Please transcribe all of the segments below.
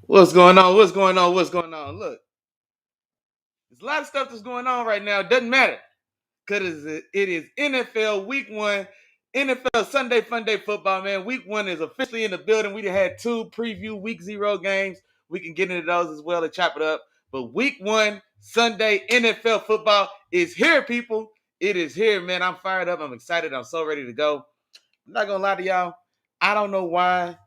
What's going on? What's going on? What's going on? Look, there's a lot of stuff that's going on right now. It doesn't matter because it is NFL Week One, NFL Sunday Funday football. Man, Week One is officially in the building. We done had two preview Week Zero games. We can get into those as well and chop it up. But Week One Sunday NFL football is here, people. It is here, man. I'm fired up. I'm excited. I'm so ready to go. I'm not gonna lie to y'all. I don't know why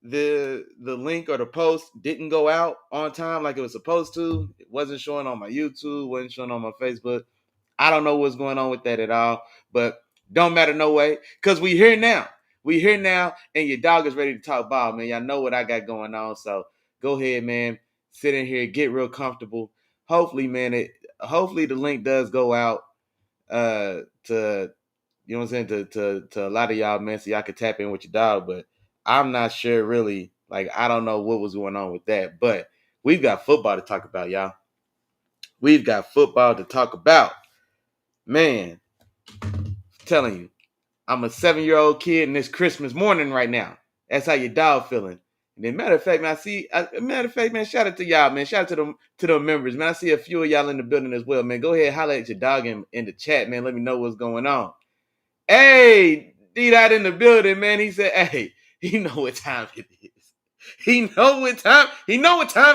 the link or the post didn't go out on time like it was supposed to. It wasn't showing on my YouTube, wasn't showing on my Facebook. I don't know what's going on with that at all, but don't matter no way because we here now. We here now, and your dog is ready to talk ball, man. Y'all know what I got going on, so go ahead, man. Sit in here, get real comfortable. Hopefully, man, hopefully the link does go out to you know what I'm saying, to a lot of y'all, man, so y'all can tap in with your dog. But I'm not sure really. Like, I don't know what was going on with that. But we've got football to talk about, y'all. We've got football to talk about. Man, I'm telling you, I'm a 7-year-old kid and it's Christmas morning right now. That's how your dog feeling. And then matter of fact, man, man, shout out to y'all, man. Shout out to the members, man. I see a few of y'all in the building as well, man. Go ahead, holler at your dog in the chat, man. Let me know what's going on. Hey, D-Dot in the building, man. He said, hey, he know what time it is. He know what time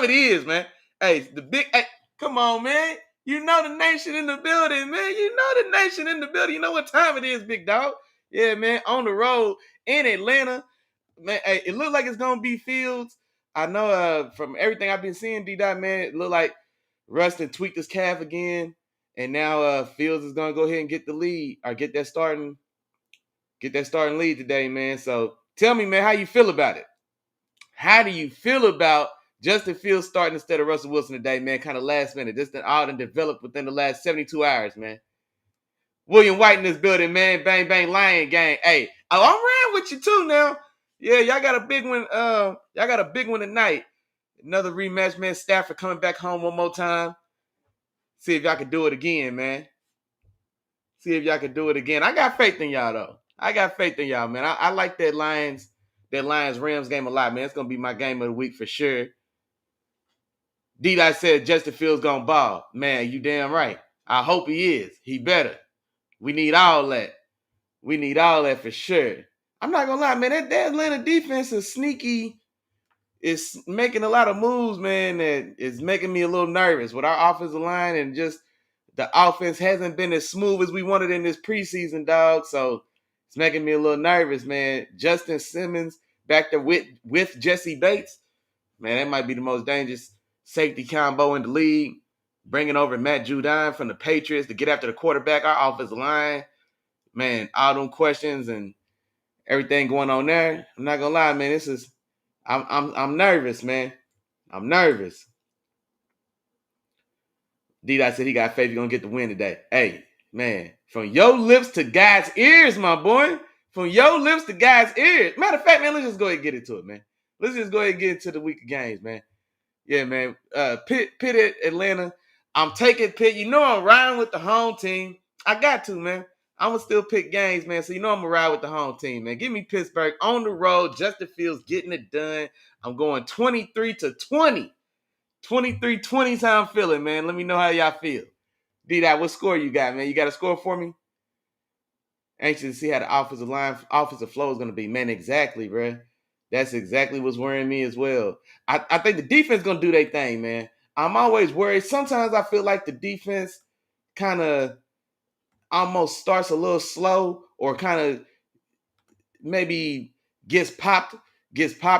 it is, man. Hey, hey, come on, man. You know the nation in the building, man. You know the nation in the building. You know what time it is, big dog. Yeah, man, on the road in Atlanta. Man, hey, it looked like it's gonna be Fields. I know from everything I've been seeing, D-Dot, man, it looked like Rustin tweaked his calf again. And now Fields is gonna go ahead and get the lead or get that starting lead today, man. So tell me, man, how you feel about it? How do you feel about Justin Fields starting instead of Russell Wilson today, man? Kind of last minute. This all done developed within the last 72 hours, man. William White in this building, man. Bang, bang, Lion gang. Hey, I'm around with you too now. Yeah, y'all got a big one. Y'all got a big one tonight. Another rematch, man. Stafford coming back home one more time. See if y'all can do it again, man. See if y'all can do it again. I got faith in y'all though. I got faith in y'all, man. I like that Lions Rams game a lot, man. It's gonna be my game of the week for sure. D-Dot said Justin Fields gonna ball. Man, you damn right. I hope he is. He better. We need all that. We need all that for sure. I'm not gonna lie, man. That Atlanta defense is sneaky. It's making a lot of moves, man, that is making me a little nervous with our offensive line and just the offense hasn't been as smooth as we wanted in this preseason, dog. So it's making me a little nervous, man. Justin Simmons back there with Jesse Bates, man, that might be the most dangerous safety combo in the league. Bringing over Matt Judon from the Patriots to get after the quarterback, our offensive line, man, all them questions and everything going on there. I'm not gonna lie, man. I'm nervous, man. I'm nervous. D-Dot said he got faith he's gonna get the win today. Hey, man, from your lips to God's ears, my boy. From your lips to God's ears. Matter of fact, man, let's just go ahead and get into it, man. Let's just go ahead and get into the week of games, man. Yeah, man. Pitt at Atlanta. I'm taking Pitt. You know I'm riding with the home team. I got to, man. I'm gonna still pick games, man. So you know I'm gonna ride with the home team, man. Give me Pittsburgh on the road. Justin Fields getting it done. I'm going 23-20. 23-20 how I'm feeling, man. Let me know how y'all feel. D-Dot, what score you got, man? You got a score for me? Anxious to see how the offensive flow is going to be. Man, exactly, bro. That's exactly what's worrying me as well. I think the defense is going to do their thing, man. I'm always worried. Sometimes I feel like the defense kind of almost starts a little slow or kind of maybe gets popped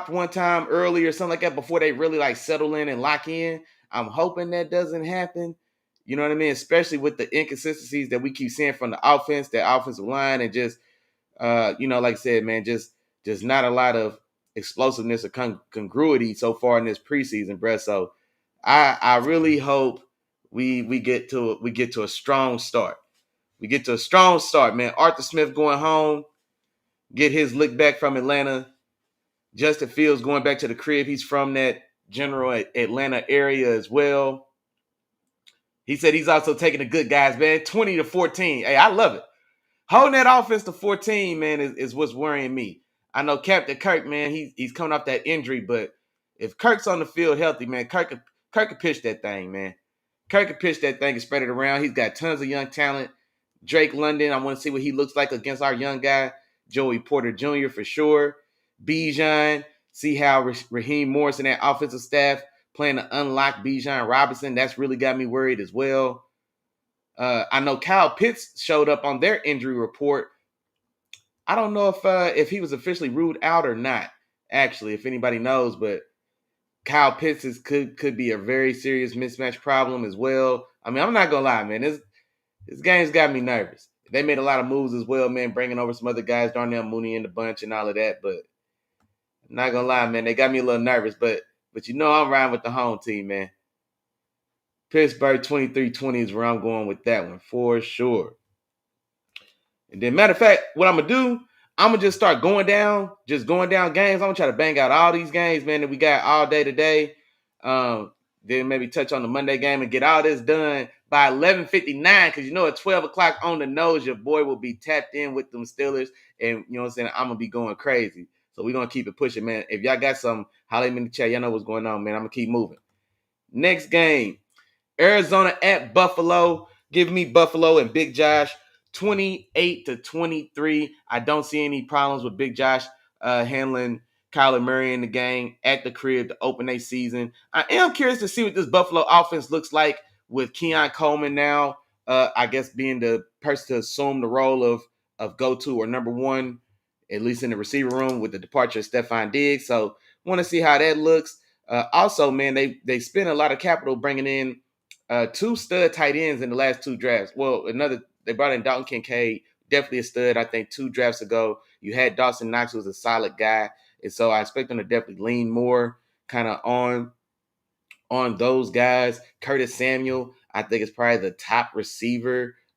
one time early or something like that before they really like settle in and lock in. I'm hoping that doesn't happen. You know what I mean? Especially with the inconsistencies that we keep seeing from the offense, the offensive line, and just like I said, man, just not a lot of explosiveness or congruity so far in this preseason, bro. So I really hope we get to a strong start. We get to a strong start, man. Arthur Smith going home, get his lick back from Atlanta. Justin Fields going back to the crib. He's from that general Atlanta area as well. He said he's also taking the good guys, man. 20-14. Hey, I love it. Holding that offense to 14, man, is what's worrying me. I know Captain Kirk, man, he's coming off that injury, but If Kirk's on the field healthy, man, Kirk could pitch that thing, man. Kirk could pitch that thing and spread it around. He's got tons of young talent. Drake London, I want to see what he looks like against our young guy, Joey Porter Jr. for sure. Bijan, see how Raheem Morris and that offensive staff playing to unlock Bijan Robinson. That's really got me worried as well. I know Kyle Pitts showed up on their injury report. I don't know if he was officially ruled out or not, actually, if anybody knows, but Kyle Pitts could be a very serious mismatch problem as well. I mean, I'm not gonna lie, man. This game's got me nervous. They made a lot of moves as well, man, bringing over some other guys, Darnell Mooney in the bunch and all of that. But I'm not gonna lie, man, they got me a little nervous. But you know I'm riding with the home team, man. Pittsburgh 23-20 is where I'm going with that one for sure. And then, matter of fact, what I'm gonna do, I'm gonna just start going down games. I'm gonna try to bang out all these games, man, that we got all day today. Then maybe touch on the Monday game and get all this done by 11:59. Because you know at 12 o'clock on the nose, your boy will be tapped in with them Steelers, and you know what I'm saying. I'm gonna be going crazy. So we're gonna keep it pushing, man. If y'all got some, holler at me in the chat. Y'all know what's going on, man. I'm gonna keep moving. Next game. Arizona at Buffalo. Give me Buffalo and Big Josh 28-23. I don't see any problems with Big Josh handling Kyler Murray in the game at the crib to open their season. I am curious to see what this Buffalo offense looks like with Keon Coleman now, I guess being the person to assume the role of go-to or number one, at least in the receiver room with the departure of Stephon Diggs. So want to see how that looks. Also, man, they spent a lot of capital bringing in two stud tight ends in the last two drafts. Well, they brought in Dalton Kincaid, definitely a stud. I think 2 drafts ago, you had Dawson Knox, who was a solid guy, and so I expect them to definitely lean more kind of on those guys. Curtis Samuel, I think, is probably the top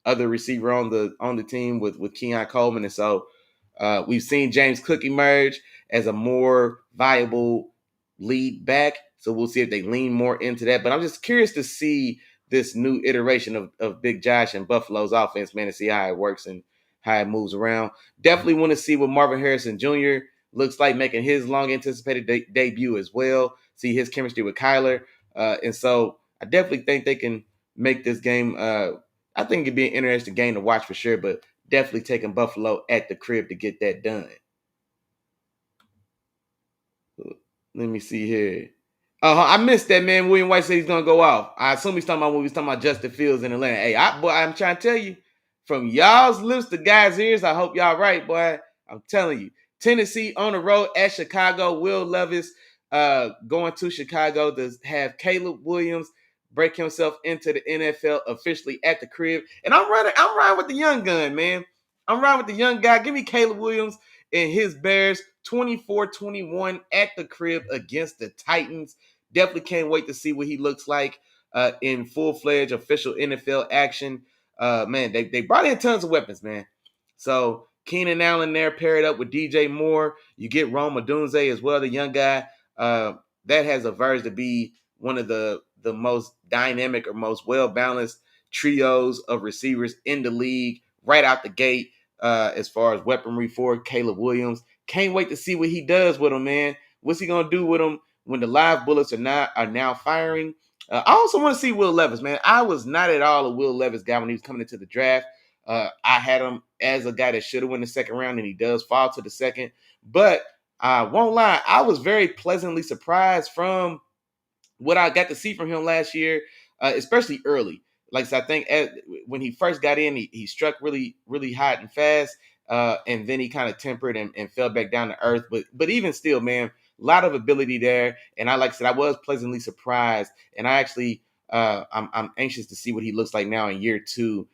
other receiver on the team with Keon Coleman, and so we've seen James Cook emerge as a more viable lead back. So we'll see if they lean more into that. But I'm just curious to see this new iteration of Big Josh and Buffalo's offense, man, to see how it works and how it moves around. Definitely want to see what Marvin Harrison Jr. looks like making his long anticipated debut as well. See his chemistry with Kyler. And so I definitely think they can make this game. I think it'd be an interesting game to watch for sure, but definitely taking Buffalo at the crib to get that done. Let me see here. I missed that, man. William White said he's gonna go off. I assume he's talking about when we was talking about Justin Fields in Atlanta. Hey, I'm trying to tell you, from y'all's lips to guys' ears, I hope y'all right, boy. I'm telling you. Tennessee on the road at Chicago. Will Levis going to Chicago to have Caleb Williams break himself into the NFL officially at the crib. And I'm riding with the young gun, man. I'm riding with the young guy. Give me Caleb Williams and his Bears 24-21 at the crib against the Titans. Definitely can't wait to see what he looks like in full-fledged official NFL action. Man, they brought in tons of weapons, man. So Keenan Allen there paired up with DJ Moore. You get Rome Odunze as well, the young guy. That has a verge to be one of the most dynamic or most well-balanced trios of receivers in the league right out the gate as far as weaponry for Caleb Williams. Can't wait to see what he does with him, man. What's he going to do with him when the live bullets are now firing? I also want to see Will Levis, man. I was not at all a Will Levis guy when he was coming into the draft. I had him as a guy that should have won the second round, and he does fall to the second. But I won't lie, I was very pleasantly surprised from what I got to see from him last year, especially early. Like I said, I think when he first got in, he struck really, really hot and fast, and then he kind of tempered and fell back down to earth. But even still, man, a lot of ability there. And like I said, I was pleasantly surprised, and I actually I'm anxious to see what he looks like now in year 2.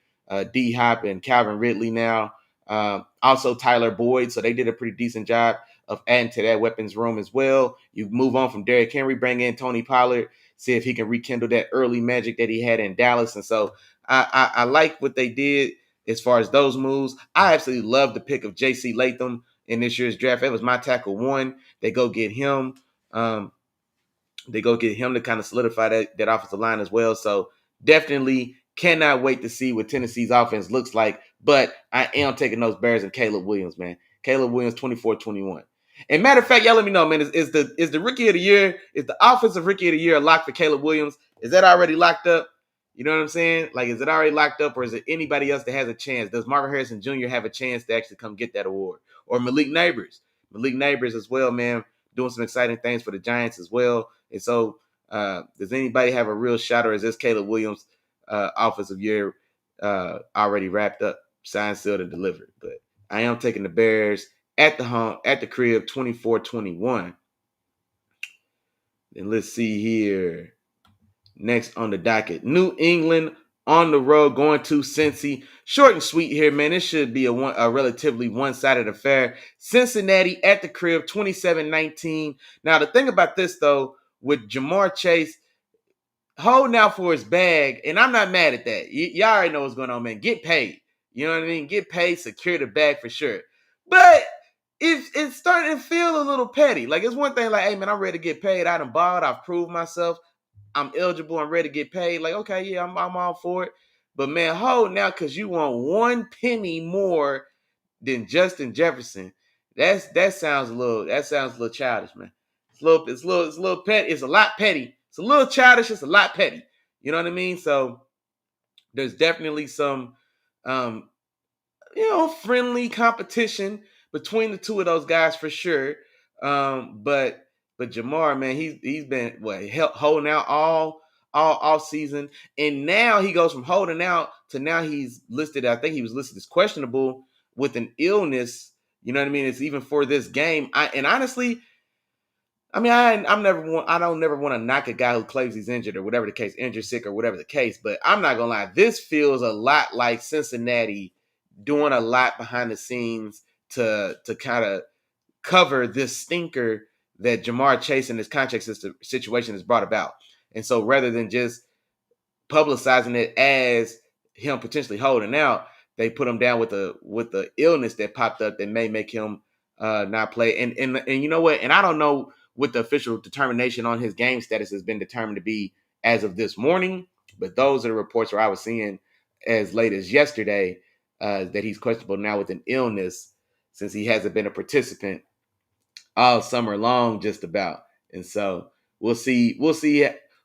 D Hop and Calvin Ridley now, also Tyler Boyd. So they did a pretty decent job of adding to that weapons room as well. You move on from Derrick Henry, bring in Tony Pollard, see if he can rekindle that early magic that he had in Dallas. And so I like what they did as far as those moves. I absolutely love the pick of J.C. Latham in this year's draft. That was my tackle 1. They go get him. To kind of solidify that offensive line as well. So definitely cannot wait to see what Tennessee's offense looks like. But I am taking those Bears and Caleb Williams, man. Caleb Williams, 24-21. And matter of fact, y'all let me know, man. Is the rookie of the year, is the offensive rookie of the year locked for Caleb Williams? Is that already locked up? You know what I'm saying? Like, is it already locked up, or is it anybody else that has a chance? Does Marvin Harrison Jr. have a chance to actually come get that award? Or Malik Neighbors? Malik Neighbors as well, man, doing some exciting things for the Giants as well. And so, does anybody have a real shot, or is this Caleb Williams offensive year already wrapped up, signed, sealed, and delivered? But I am taking the Bears at the crib 24-21. Then let's see here. Next on the docket, New England on the road going to Cincy. Short and sweet here, man. This should be a relatively one-sided affair. Cincinnati at the crib 27-19. Now, the thing about this, though, with Jamar Chase holding out for his bag, and I'm not mad at that. Y'all already know what's going on, man. Get paid. You know what I mean? Get paid, secure the bag for sure. But it's starting to feel a little petty. Like, it's one thing like, hey, man, I'm ready to get paid. I done balled. I've proved myself. I'm eligible. I'm ready to get paid. Like, okay, yeah, I'm all for it. But, man, hold now because you want one penny more than Justin Jefferson. That sounds a little childish, man. It's a little petty. It's a lot petty. It's a little childish. It's a lot petty. You know what I mean? So there's definitely some um, friendly competition between the two of those guys for sure. But Jamar, man, he's been holding out all season, and now he goes from holding out to now he's listed. I think he was listed as questionable with an illness. You know what I mean? It's even for this game. And honestly, I mean, I don't never want to knock a guy who claims he's injured or whatever the case, injured, sick, or whatever the case. But I'm not gonna lie, this feels a lot like Cincinnati doing a lot behind the scenes to kind of cover this stinker that Jamar Chase and this contract situation has brought about. And so rather than just publicizing it as him potentially holding out, they put him down with the illness that popped up that may make him not play. And you know what? And I don't know what the official determination on his game status has been determined to be as of this morning, but those are the reports where I was seeing as late as yesterday that he's questionable now with an illness since he hasn't been a participant all summer long, just about. And so we'll see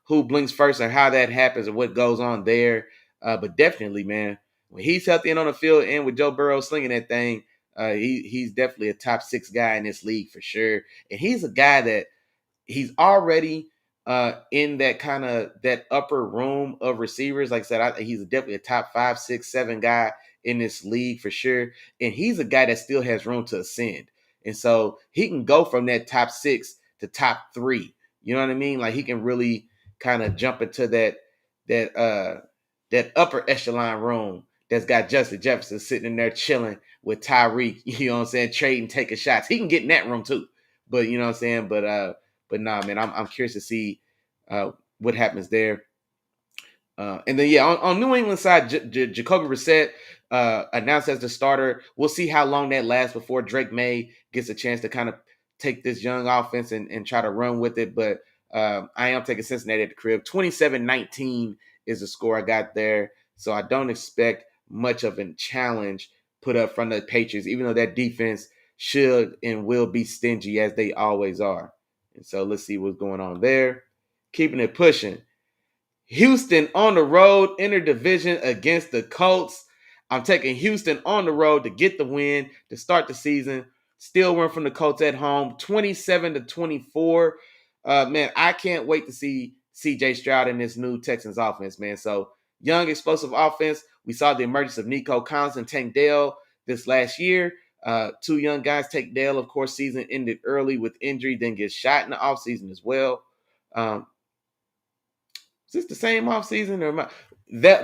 who blinks first or how that happens or what goes on there. But definitely, man, when he's healthy and on the field and with Joe Burrow slinging that thing, he's definitely a top 6 guy in this league for sure. And he's a guy that he's already in that kind of that upper room of receivers. Like I said, he's definitely a top 5, 6, 7 guy in this league for sure. And he's a guy that still has room to ascend. And so he can go from that top 6 to top 3. You know what I mean? Like he can really kind of jump into that upper echelon room that's got Justin Jefferson sitting in there chilling with Tyreek, you know what I'm saying, trading, taking shots. He can get in that room too. But you know what I'm saying? But nah, man, I'm curious to see what happens there. And then, yeah, on New England side, Jacoby Brissett announced as the starter. We'll see how long that lasts before Drake May gets a chance to kind of take this young offense and try to run with it. But I am taking Cincinnati at the crib. 27-19 is the score I got there. So I don't expect much of a challenge put up from the Patriots, even though that defense should and will be stingy as they always are. And so let's see what's going on there. Keeping it pushing. Houston on the road, interdivision against the Colts. I'm taking Houston on the road to get the win to start the season. Still win from the Colts at home, 27-24. Man, I can't wait to see C.J. Stroud in this new Texans offense, man. So young, explosive offense. We saw the emergence of Nico Collins and Tank Dell this last year. 2 young guys. Tank Dell, of course, season ended early with injury, then gets shot in the offseason as well. Is this the same offseason or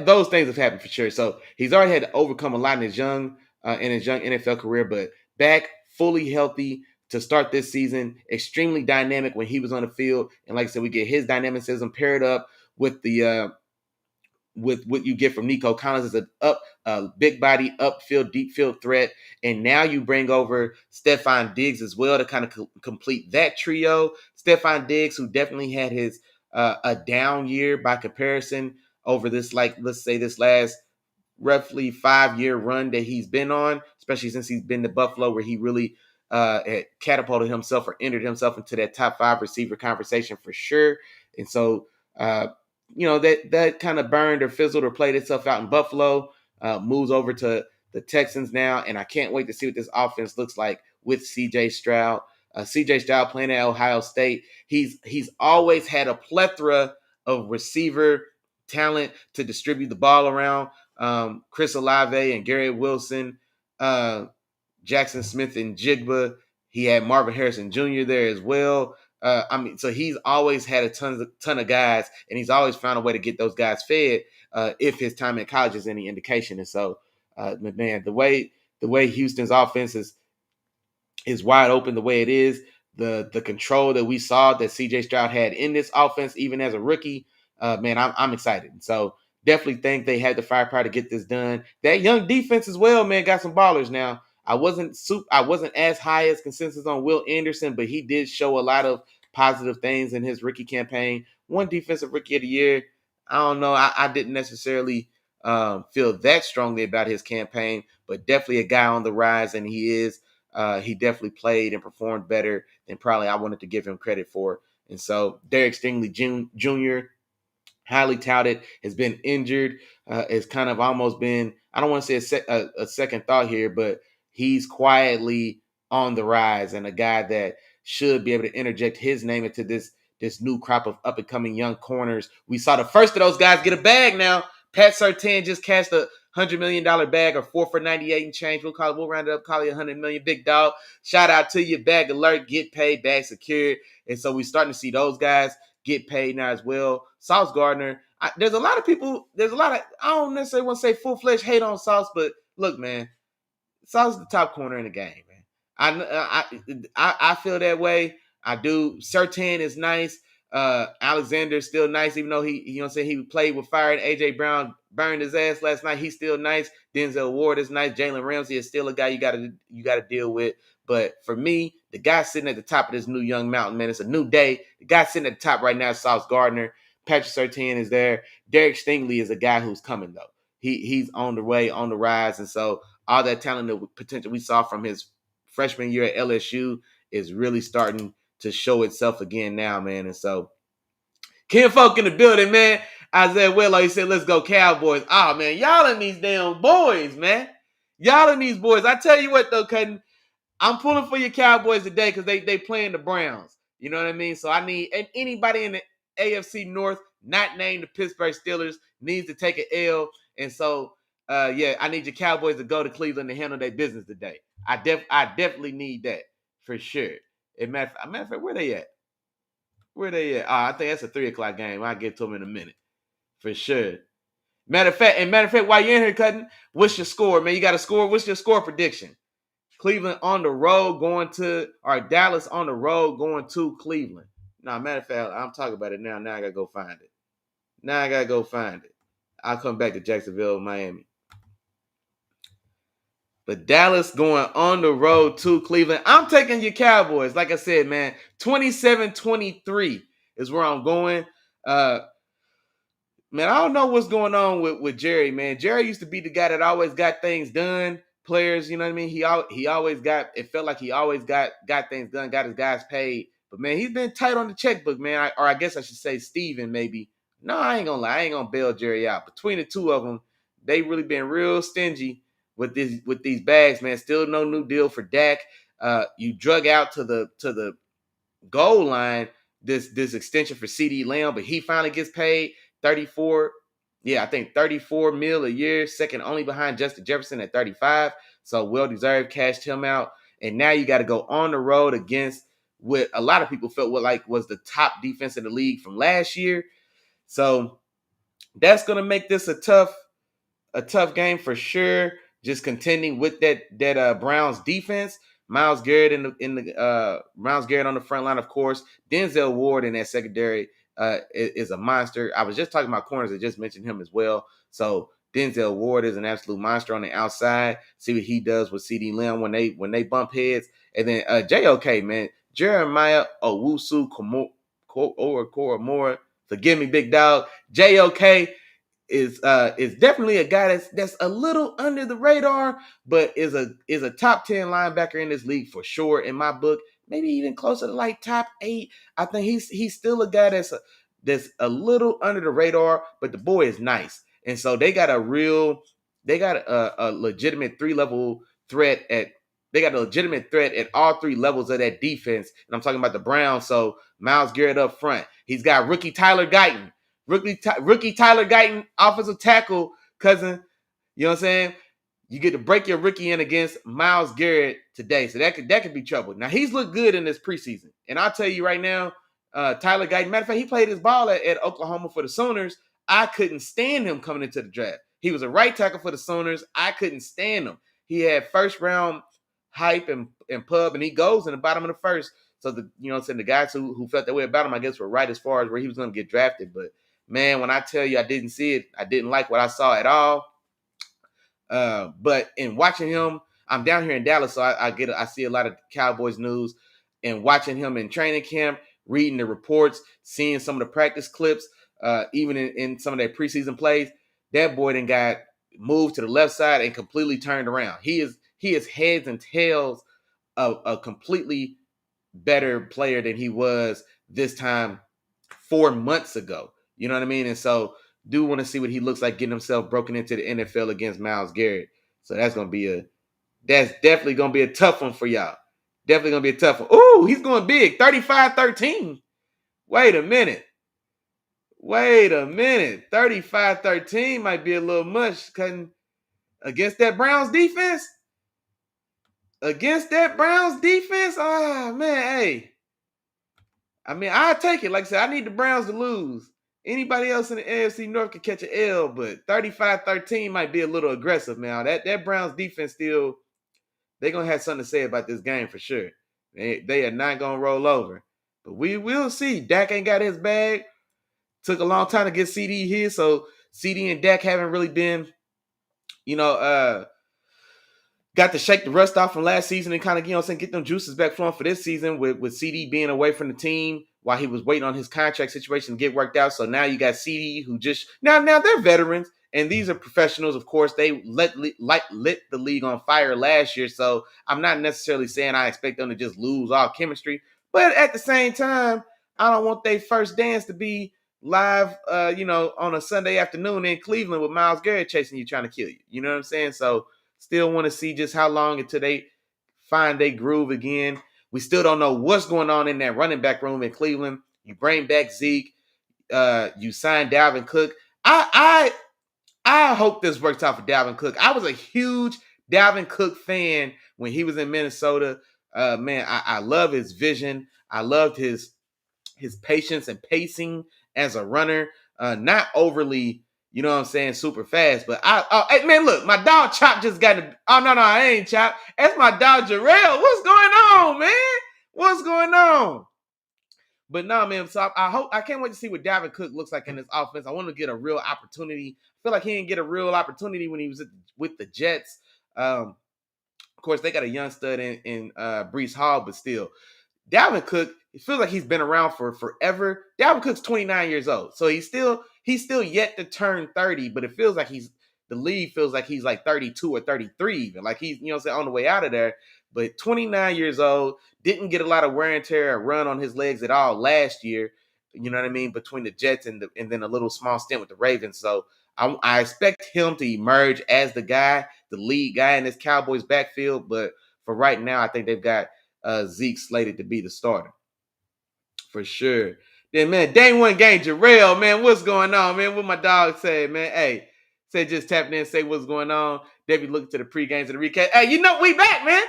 those things have happened for sure? So he's already had to overcome a lot in his young NFL career, but back fully healthy to start this season. Extremely dynamic when he was on the field, and like I said, we get his dynamicism paired up with the with what you get from Nico Collins as a big body, upfield, deep field threat. And now you bring over Stephon Diggs as well to kind of complete that trio. Stephon Diggs, who definitely had his a down year by comparison over this, like, let's say this last roughly 5-year run that he's been on, especially since he's been to Buffalo, where he really had catapulted himself or entered himself into that top 5 receiver conversation for sure. And so, that kind of burned or fizzled or played itself out in Buffalo. Moves over to the Texans now, and I can't wait to see what this offense looks like with C.J. Stroud. C.J. Stroud playing at Ohio State. He's always had a plethora of receiver talent to distribute the ball around. Chris Olave and Garrett Wilson, Jackson Smith and Jigba. He had Marvin Harrison Jr. there as well. So he's always had a ton of guys, and he's always found a way to get those guys fed if his time in college is any indication. And so, man, the way Houston's offense is wide open the way it is, the control that we saw that CJ Stroud had in this offense, even as a rookie, man, I'm excited. And so definitely think they had the firepower to get this done. That young defense as well, man, got some ballers now. I wasn't as high as consensus on Will Anderson, but he did show a lot of positive things in his rookie campaign. One defensive rookie of the year. I don't know. I didn't necessarily feel that strongly about his campaign, but definitely a guy on the rise, and he is. He definitely played and performed better than probably I wanted to give him credit for. And so Derek Stingley Jr., highly touted, has been injured, has kind of almost been, I don't want to say a second thought here, but he's quietly on the rise and a guy that should be able to interject his name into this new crop of up-and-coming young corners. We saw the first of those guys get a bag now. Pat Surtain just cashed a $100 million bag, or 4 for 98 and change. We'll round it up, call it $100 million. Big dog. Shout out to you. Bag alert, get paid, bag secured. And so we're starting to see those guys get paid now as well. Sauce Gardner. There's a lot of, I don't necessarily want to say full-fledged hate on Sauce, but look, man, Sauce is the top corner in the game, man. I feel that way. I do. Surtain is nice. Alexander is still nice, even though he played with fire, and AJ Brown burned his ass last night. He's still nice. Denzel Ward is nice. Jalen Ramsey is still a guy you gotta deal with. But for me, the guy sitting at the top of this new young mountain, man, it's a new day. The guy sitting at the top right now is Sauce Gardner. Patrick Surtain is there. Derek Stingley is a guy who's coming, though. He's on the way, on the rise. And so all that talent and potential we saw from his freshman year at LSU is really starting to show itself again now, man. And so Ken Folk in the building, man. Isaiah Willow, he said, let's go Cowboys. Oh, man, y'all in these damn boys, man. Y'all in these boys. I tell you what, though, Cutting, I'm pulling for your Cowboys today because they playing the Browns. You know what I mean? So I need anybody in the AFC North not named the Pittsburgh Steelers needs to take an L. And so, I need your Cowboys to go to Cleveland and handle their business today. I definitely need that for sure. Matter of fact, where they at? Where they at? I think that's a 3:00 game. I'll get to them in a minute for sure. Matter of fact, while you're in here, Cutting, what's your score, man? You got a score? What's your score prediction? Cleveland on the road Dallas on the road going to Cleveland. Nah, matter of fact, I'm talking about it now. Now I gotta go find it. I'll come back to Jacksonville, Miami. But Dallas going on the road to Cleveland. I'm taking your Cowboys. Like I said, man, 27-23 is where I'm going. Man, I don't know what's going on with Jerry, man. Jerry used to be the guy that always got things done. Players, you know what I mean? He always got, it felt like he always got things done, got his guys paid. But, man, he's been tight on the checkbook, man. I guess I should say Steven maybe. No, I ain't going to lie. I ain't going to bail Jerry out. Between the two of them, they really been real stingy with these bags, man. Still no new deal for Dak. You drug out to the goal line this extension for CeeDee Lamb, but he finally gets paid 34. Yeah, I think 34 mil a year, second only behind Justin Jefferson at 35. So well-deserved, cashed him out. And now you got to go on the road against what a lot of people felt was the top defense in the league from last year. So that's going to make this a tough game for sure. Just contending with that Browns defense. Myles Garrett Myles Garrett on the front line, of course. Denzel Ward in that secondary is a monster. I was just talking about corners. I just mentioned him as well. So Denzel Ward is an absolute monster on the outside. See what he does with CeeDee Lamb when they bump heads. And then JOK, man. Jeremiah Owusu Koromora. Forgive me, big dog. JOK. is definitely a guy that's a little under the radar, but is a top 10 linebacker in this league for sure in my book. Maybe even closer to like top 8. I think he's still a guy that's a little under the radar, but the boy is nice. And so they got a legitimate 3-level threat at they got a legitimate threat at all 3 levels of that defense. And I'm talking about the Browns. So Myles Garrett up front. He's got rookie Tyler Guyton. Rookie Tyler Guyton, offensive tackle, cousin. You know what I'm saying? You get to break your rookie in against Myles Garrett today. So that could be trouble. Now, he's looked good in this preseason. And I'll tell you right now, Tyler Guyton, matter of fact, he played his ball at Oklahoma for the Sooners. I couldn't stand him coming into the draft. He was a right tackle for the Sooners. I couldn't stand him. He had first round hype and pub, and he goes in the bottom of the first. So the guys who felt that way about him, I guess, were right as far as where he was going to get drafted. But man, when I tell you I didn't see it, I didn't like what I saw at all. But in watching him, I'm down here in Dallas, so I see a lot of Cowboys news, and watching him in training camp, reading the reports, seeing some of the practice clips, even in some of their preseason plays, that boy then got moved to the left side and completely turned around. He is heads and tails of a completely better player than he was this time 4 months ago. You know what I mean? And so do want to see what he looks like getting himself broken into the NFL against Myles Garrett. So that's definitely gonna be a tough one for y'all. Definitely gonna be a tough one. Ooh, he's going big. 35-13. Wait a minute. 35-13 might be a little much against that Browns defense. Ah, man, hey. I mean, I'll take it. Like I said, I need the Browns to lose. Anybody else in the AFC North could catch an L, but 35-13 might be a little aggressive now. That Browns defense they're going to have something to say about this game for sure. They are not going to roll over. But we will see. Dak ain't got his bag. Took a long time to get CD here, so CD and Dak haven't really been, got to shake the rust off from last season and kind of, get them juices back flowing for this season with CD being away from the team while he was waiting on his contract situation to get worked out. So now you got CD who now they're veterans and these are professionals. Of course, they lit the league on fire last year. So I'm not necessarily saying I expect them to just lose all chemistry, but at the same time, I don't want their first dance to be live, on a Sunday afternoon in Cleveland with Myles Garrett chasing you, trying to kill you. You know what I'm saying? So still want to see just how long until they find their groove again. We still don't know what's going on in that running back room in Cleveland. You bring back Zeke. You sign Dalvin Cook. I hope this works out for Dalvin Cook. I was a huge Dalvin Cook fan when he was in Minnesota. Man, I love his vision. I loved his patience and pacing as a runner. Not overly, you know what I'm saying, super fast. But hey, man, look, my dog Chop just got to. Oh, no, I ain't Chop. That's my dog Jarrell. What's going on, man? What's going on? But no, man, so I can't wait to see what Dalvin Cook looks like in this offense. I want to get a real opportunity. I feel like he didn't get a real opportunity when he was with the Jets. Of course, they got a young stud in Breece Hall, but still, Dalvin Cook, it feels like he's been around for forever. Dalvin Cook's 29 years old. So he's still yet to turn 30, but it feels like the league feels like he's like 32 or 33 even. Like he's, on the way out of there. But 29 years old, didn't get a lot of wear and tear or run on his legs at all last year. You know what I mean? Between the Jets and then a little small stint with the Ravens. So I expect him to emerge as the lead guy in this Cowboys backfield. But for right now, I think they've got Zeke slated to be the starter. For sure. Then, man, day one game, Jarrell, man, what's going on, man? What my dog said, man? Hey, just tapping in and say what's going on. They be looking to the pre-games and the recap. Hey, we back, man.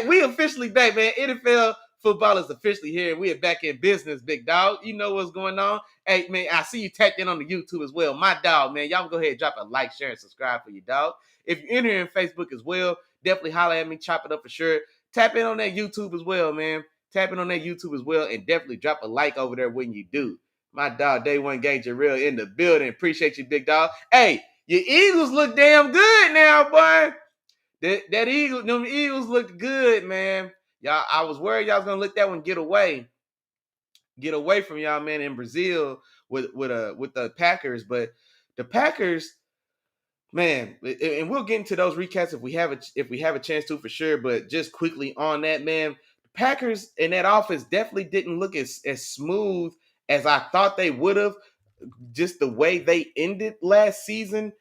We officially back, man. NFL football is officially here. We are back in business, big dog. You know what's going on. Hey, man, I see you tapped in on the YouTube as well. My dog, man, y'all go ahead and drop a like, share, and subscribe for your dog. If you're in here in Facebook as well, definitely holler at me, chop it up for sure. Tap in on that YouTube as well, man. Tap in on that YouTube as well, and definitely drop a like over there when you do. My dog, day one game, Jarrell in the building. Appreciate you, big dog. Hey, your Eagles look damn good now, boy. Them Eagles look good, man. Y'all, I was worried y'all was gonna let that one get away from y'all, man, in Brazil with the Packers, but the Packers, man, and we'll get into those recaps if we have a chance to for sure. But just quickly on that, man, the Packers and that offense definitely didn't look as smooth as I thought they would have. Just the way they ended last season.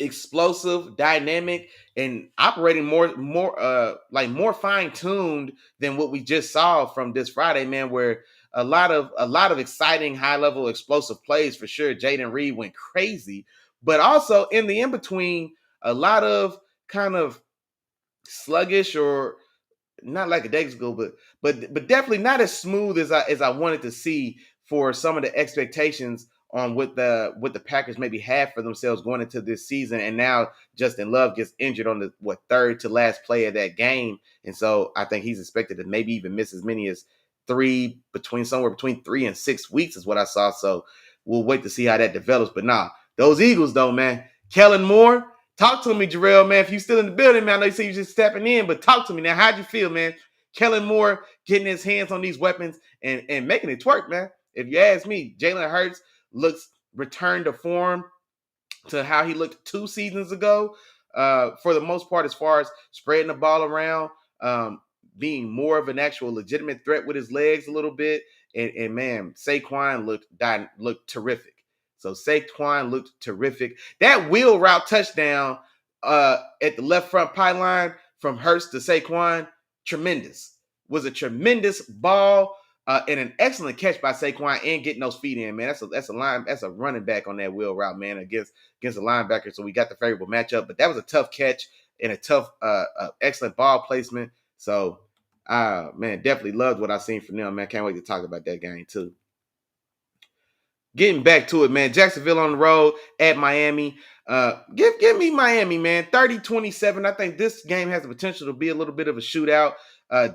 Explosive, dynamic, and operating more fine-tuned than what we just saw from this Friday, man, where a lot of exciting high-level explosive plays for sure. Jaden Reed went crazy, but also in the in-between, a lot of kind of sluggish or not like a days ago, but definitely not as smooth as I wanted to see for some of the expectations on what the Packers maybe had for themselves going into this season. And now Justin Love gets injured on the third to last play of that game, and so I think he's expected to maybe even miss as many as somewhere between 3 and 6 weeks is what I saw. So we'll wait to see how that develops. But nah, those Eagles though, man, Kellen Moore. Talk to me, Jarrell, man. If you're still in the building, man, I know you say you're just stepping in, but talk to me now. How'd you feel, man? Kellen Moore getting his hands on these weapons and making it twerk, man. If you ask me, Jalen Hurts looks returned to form to how he looked 2 seasons ago, for the most part, as far as spreading the ball around, being more of an actual legitimate threat with his legs a little bit. And man, Saquon looked terrific. So Saquon looked terrific. That wheel route touchdown at the left front pylon from Hurts to Saquon, tremendous. Was a tremendous ball and an excellent catch by Saquon and getting those feet in, man. That's a running back on that wheel route, man, against a linebacker. So we got the favorable matchup, but that was a tough catch and a tough, excellent ball placement. So, man, definitely loved what I seen from them, man. Can't wait to talk about that game too. Getting back to it, man. Jacksonville on the road at Miami. Give me Miami, man. 30-27. I think this game has the potential to be a little bit of a shootout.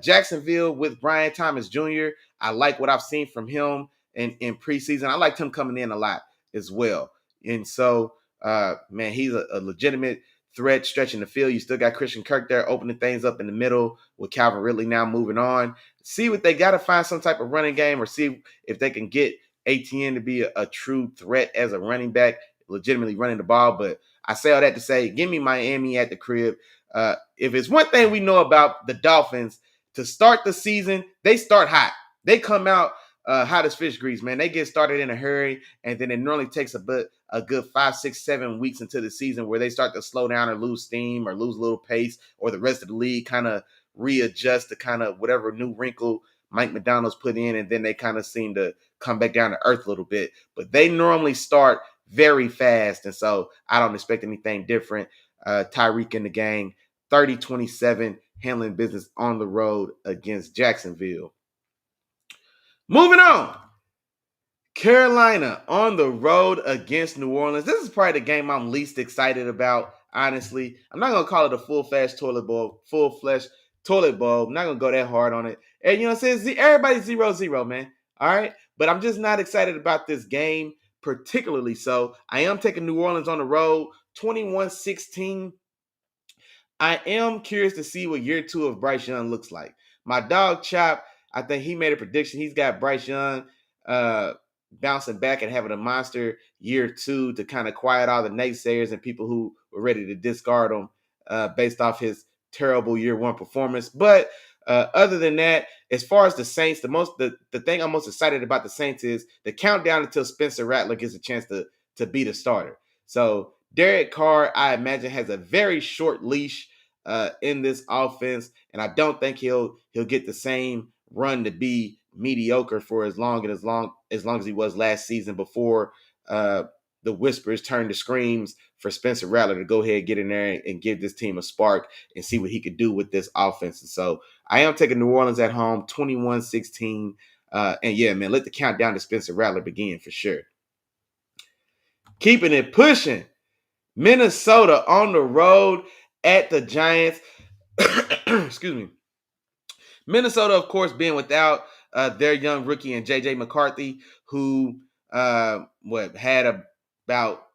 Jacksonville with Brian Thomas Jr. I like what I've seen from him in preseason. I liked him coming in a lot as well. And so, man, he's a legitimate threat stretching the field. You still got Christian Kirk there opening things up in the middle with Calvin Ridley now moving on. See what they got to find some type of running game or see if they can get ATN to be a true threat as a running back, legitimately running the ball. But I say all that to say, give me Miami at the crib. If it's one thing we know about the Dolphins, to start the season, they start hot. They come out hot as fish grease, man. They get started in a hurry, and then it normally takes a good 5, 6, 7 weeks into the season where they start to slow down or lose steam or lose a little pace, or the rest of the league kind of readjust to kind of whatever new wrinkle Mike McDonald's put in, and then they kind of seem to come back down to earth a little bit. But they normally start very fast, and so I don't expect anything different. Tyreek and the gang, 30-27, handling business on the road against Jacksonville. Moving on. Carolina on the road against New Orleans. This is probably the game I'm least excited about, honestly. I'm not going to call it a full-fledged toilet bowl. I'm not going to go that hard on it. And, you know what I'm saying? Everybody's 0-0, man. All right? But I'm just not excited about this game particularly. So I am taking New Orleans on the road, 21-16. I am curious to see what year 2 of Bryce Young looks like. My dog Chop, I think he made a prediction. He's got Bryce Young bouncing back and having a monster year 2 to kind of quiet all the naysayers and people who were ready to discard him based off his terrible year 1 performance. But other than that, as far as the Saints, the thing I'm most excited about the Saints is the countdown until Spencer Rattler gets a chance to be the starter. So Derek Carr, I imagine, has a very short leash in this offense, and I don't think he'll get the same run to be mediocre for as long as he was last season before the whispers turned to screams for Spencer Rattler to go ahead, get in there and give this team a spark and see what he could do with this offense. And so I am taking New Orleans at home, 21-16. And yeah, man, let the countdown to Spencer Rattler begin for sure. Keeping it pushing. Minnesota on the road at the Giants. Excuse me. Minnesota, of course, being without their young rookie and J.J. McCarthy, who had about,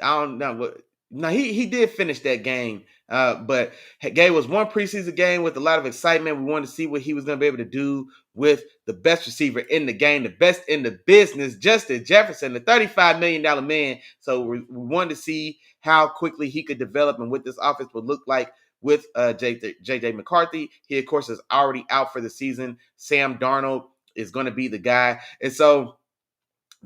I don't know what. No, he did finish that game, but gave us one preseason game with a lot of excitement. We wanted to see what he was going to be able to do with the best receiver in the game, the best in the business, Justin Jefferson, the $35 million man. So we wanted to see how quickly he could develop and what this offense would look like with J.J. McCarthy. He, of course, is already out for the season. Sam Darnold is going to be the guy. And so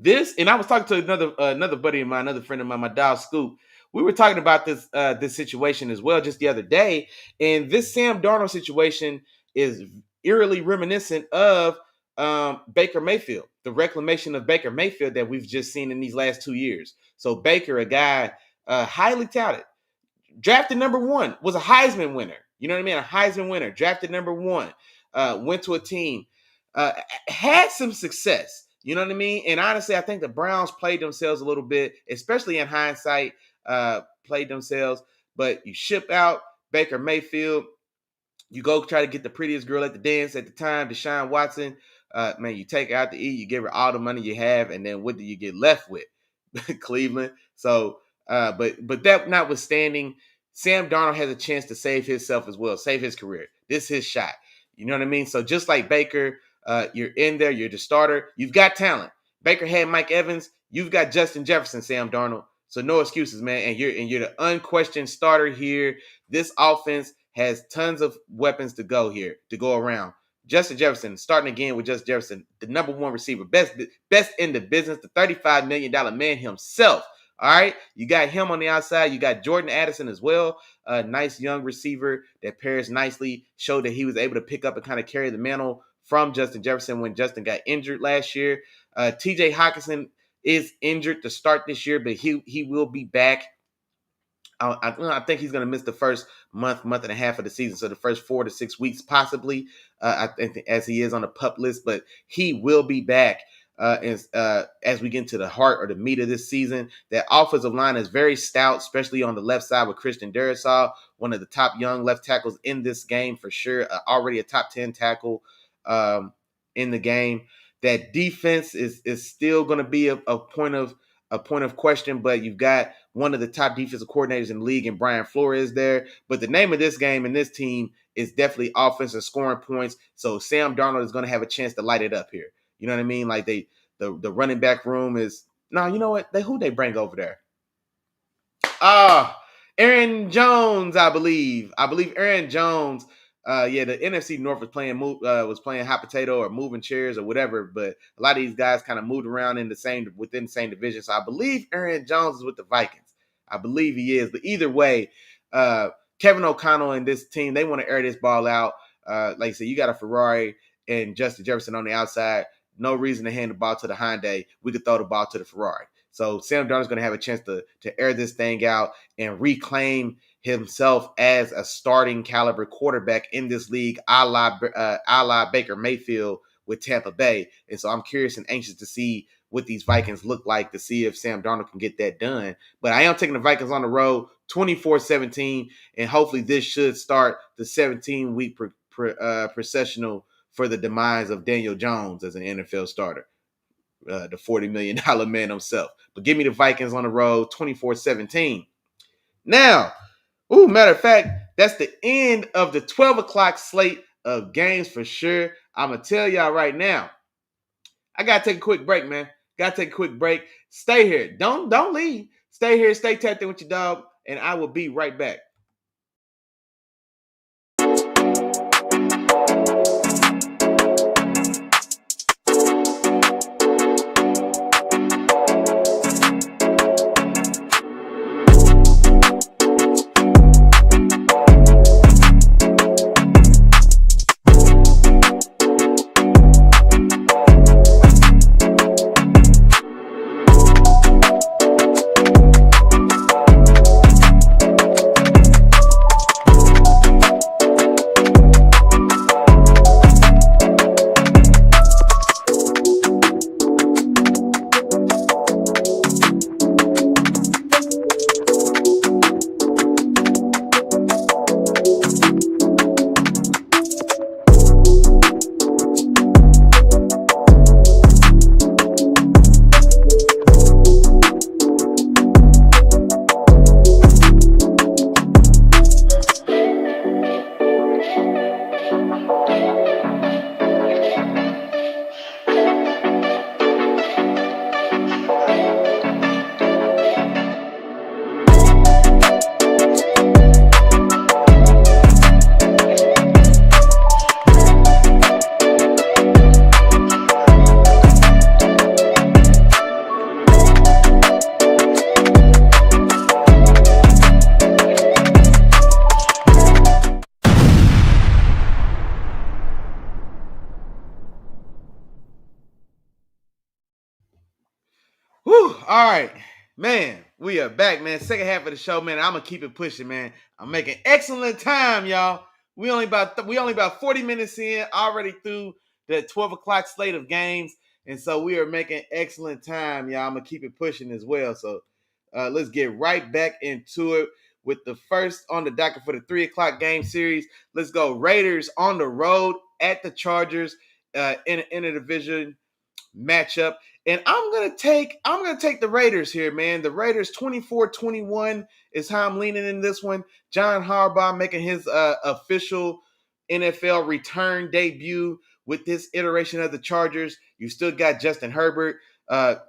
and I was talking to another buddy of mine, another friend of mine, my dog Scoop. We were talking about this situation as well just the other day. And this Sam Darnold situation is eerily reminiscent of Baker Mayfield, the reclamation of Baker Mayfield that we've just seen in these last 2 years. So Baker, a guy highly touted, drafted number 1, was a Heisman winner. You know what I mean? A Heisman winner, drafted number 1, went to a team, had some success. You know what I mean? And honestly, I think the Browns played themselves a little bit, especially in hindsight, played themselves. But you ship out Baker Mayfield. You go try to get the prettiest girl at the dance at the time, Deshaun Watson. Man, you take her out to eat, you give her all the money you have, and then what do you get left with? Cleveland. So, but that notwithstanding, Sam Darnold has a chance to save himself as well, save his career. This is his shot. You know what I mean? So just like Baker, you're in there, you're the starter. You've got talent. Baker had Mike Evans. You've got Justin Jefferson, Sam Darnold. So no excuses, man. And you're the unquestioned starter here. This offense has tons of weapons to go around. Justin Jefferson, starting again with Justin Jefferson, the number 1 receiver, best in the business, the $35 million man himself. All right, you got him on the outside. You got Jordan Addison as well, a nice young receiver that pairs nicely. Showed that he was able to pick up and kind of carry the mantle from Justin Jefferson when Justin got injured last year. T.J. Hockenson is injured to start this year, but he will be back. I think he's going to miss the first month and a half of the season, so the first 4 to 6 weeks possibly, I think, as he is on the PUP list. But he will be back as we get into the heart or the meat of this season. That offensive line is very stout, especially on the left side with Christian Darrisaw, one of the top young left tackles in this game for sure, already a top 10 tackle in the game. That defense is still going to be a point of question, but you've got one of the top defensive coordinators in the league and Brian Flores there. But the name of this game and this team is definitely offense and scoring points. So Sam Darnold is going to have a chance to light it up here. You know what I mean? Like the running back room is no. You know what? Who they bring over there? Aaron Jones, I believe. Aaron Jones. The NFC North was playing hot potato or moving chairs or whatever, but a lot of these guys kind of moved around within the same division. So I believe Aaron Jones is with the Vikings. I believe he is. But either way, Kevin O'Connell and this team, they want to air this ball out. Like I said, you got a Ferrari and Justin Jefferson on the outside. No reason to hand the ball to the Hyundai. We could throw the ball to the Ferrari. So Sam Darnold's going to have a chance to air this thing out and reclaim himself as a starting caliber quarterback in this league, a la Baker Mayfield with Tampa Bay. And so I'm curious and anxious to see what these Vikings look like, to see if Sam Darnold can get that done. But I am taking the Vikings on the road 24-17, and hopefully this should start the 17-week processional for the demise of Daniel Jones as an NFL starter, the $40 million man himself. But give me the Vikings on the road 24-17. Now, matter of fact, that's the end of the 12 o'clock slate of games for sure. I'm going to tell y'all right now, I got to take a quick break, man. Got to take a quick break. Stay here. Don't leave. Stay here. Stay tapped in with your dog, and I will be right back. Whew, all right, man. We are back, man. Second half of the show, man. I'm gonna keep it pushing, man. I'm making excellent time, y'all. We only about 40 minutes in, already through the 12 o'clock slate of games, and so we are making excellent time, y'all. I'm gonna keep it pushing as well. So let's get right back into it with the first on the docket for the 3 o'clock game series. Let's go Raiders on the road at the Chargers in a division matchup. And I'm gonna take the Raiders here, man. The Raiders 24-21 is how I'm leaning in this one. John Harbaugh making his official NFL return debut with this iteration of the Chargers. You still got Justin Herbert.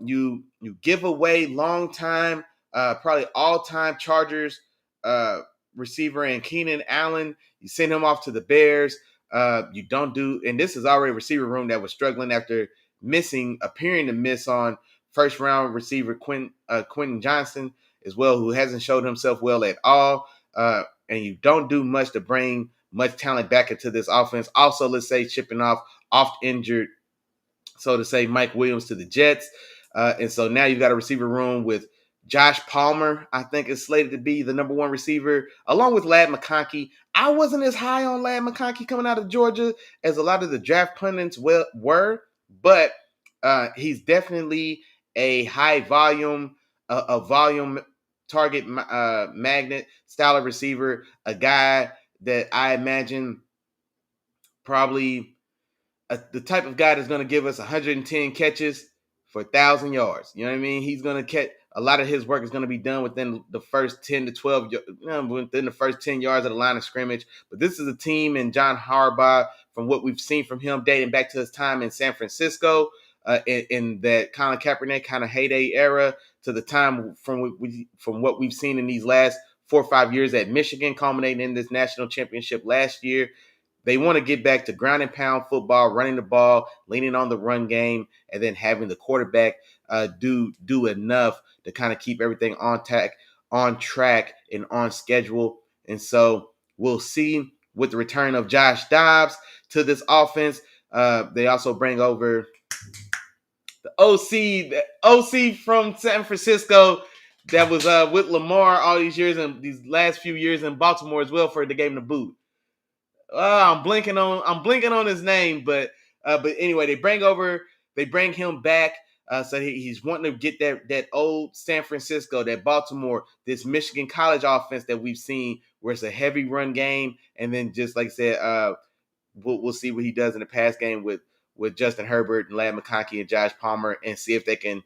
You give away long time, probably all time Chargers receiver and Keenan Allen. You send him off to the Bears. You don't do, and this is already a receiver room that was struggling after appearing to miss on first round receiver Quentin Johnson as well, who hasn't showed himself well at all. And you don't do much to bring much talent back into this offense. Also, let's say shipping off oft injured, so to say, Mike Williams to the Jets. And so now you've got a receiver room with Josh Palmer, I think, is slated to be the number one receiver, along with Ladd McConkey. I wasn't as high on Ladd McConkey coming out of Georgia as a lot of the draft pundits were, but he's definitely a high volume, a volume target magnet style of receiver, a guy that I imagine probably the type of guy that's going to give us 110 catches for 1,000 yards. You know what I mean? He's going to catch a lot of his work is going to be done within the first 10 to 12, within the first 10 yards of the line of scrimmage. But this is a team and John Harbaugh, from what we've seen from him dating back to his time in San Francisco, in that Colin Kaepernick kind of heyday era, to the time from what we've seen in these last 4 or 5 years at Michigan, culminating in this national championship last year. They want to get back to ground and pound football, running the ball, leaning on the run game, and then having the quarterback do enough to kind of keep everything on track, and on schedule. And so we'll see with the return of Josh Dobbs to this offense. They also bring over the OC from San Francisco that was with Lamar all these years and these last few years in Baltimore as well, for the game to boot. I'm blinking on his name, but anyway, they bring him back. So he's wanting to get that old San Francisco, that Baltimore, this Michigan college offense that we've seen, where it's a heavy run game, and then just like I said, we'll see what he does in the pass game with Justin Herbert and Ladd McConkey and Josh Palmer, and see if they can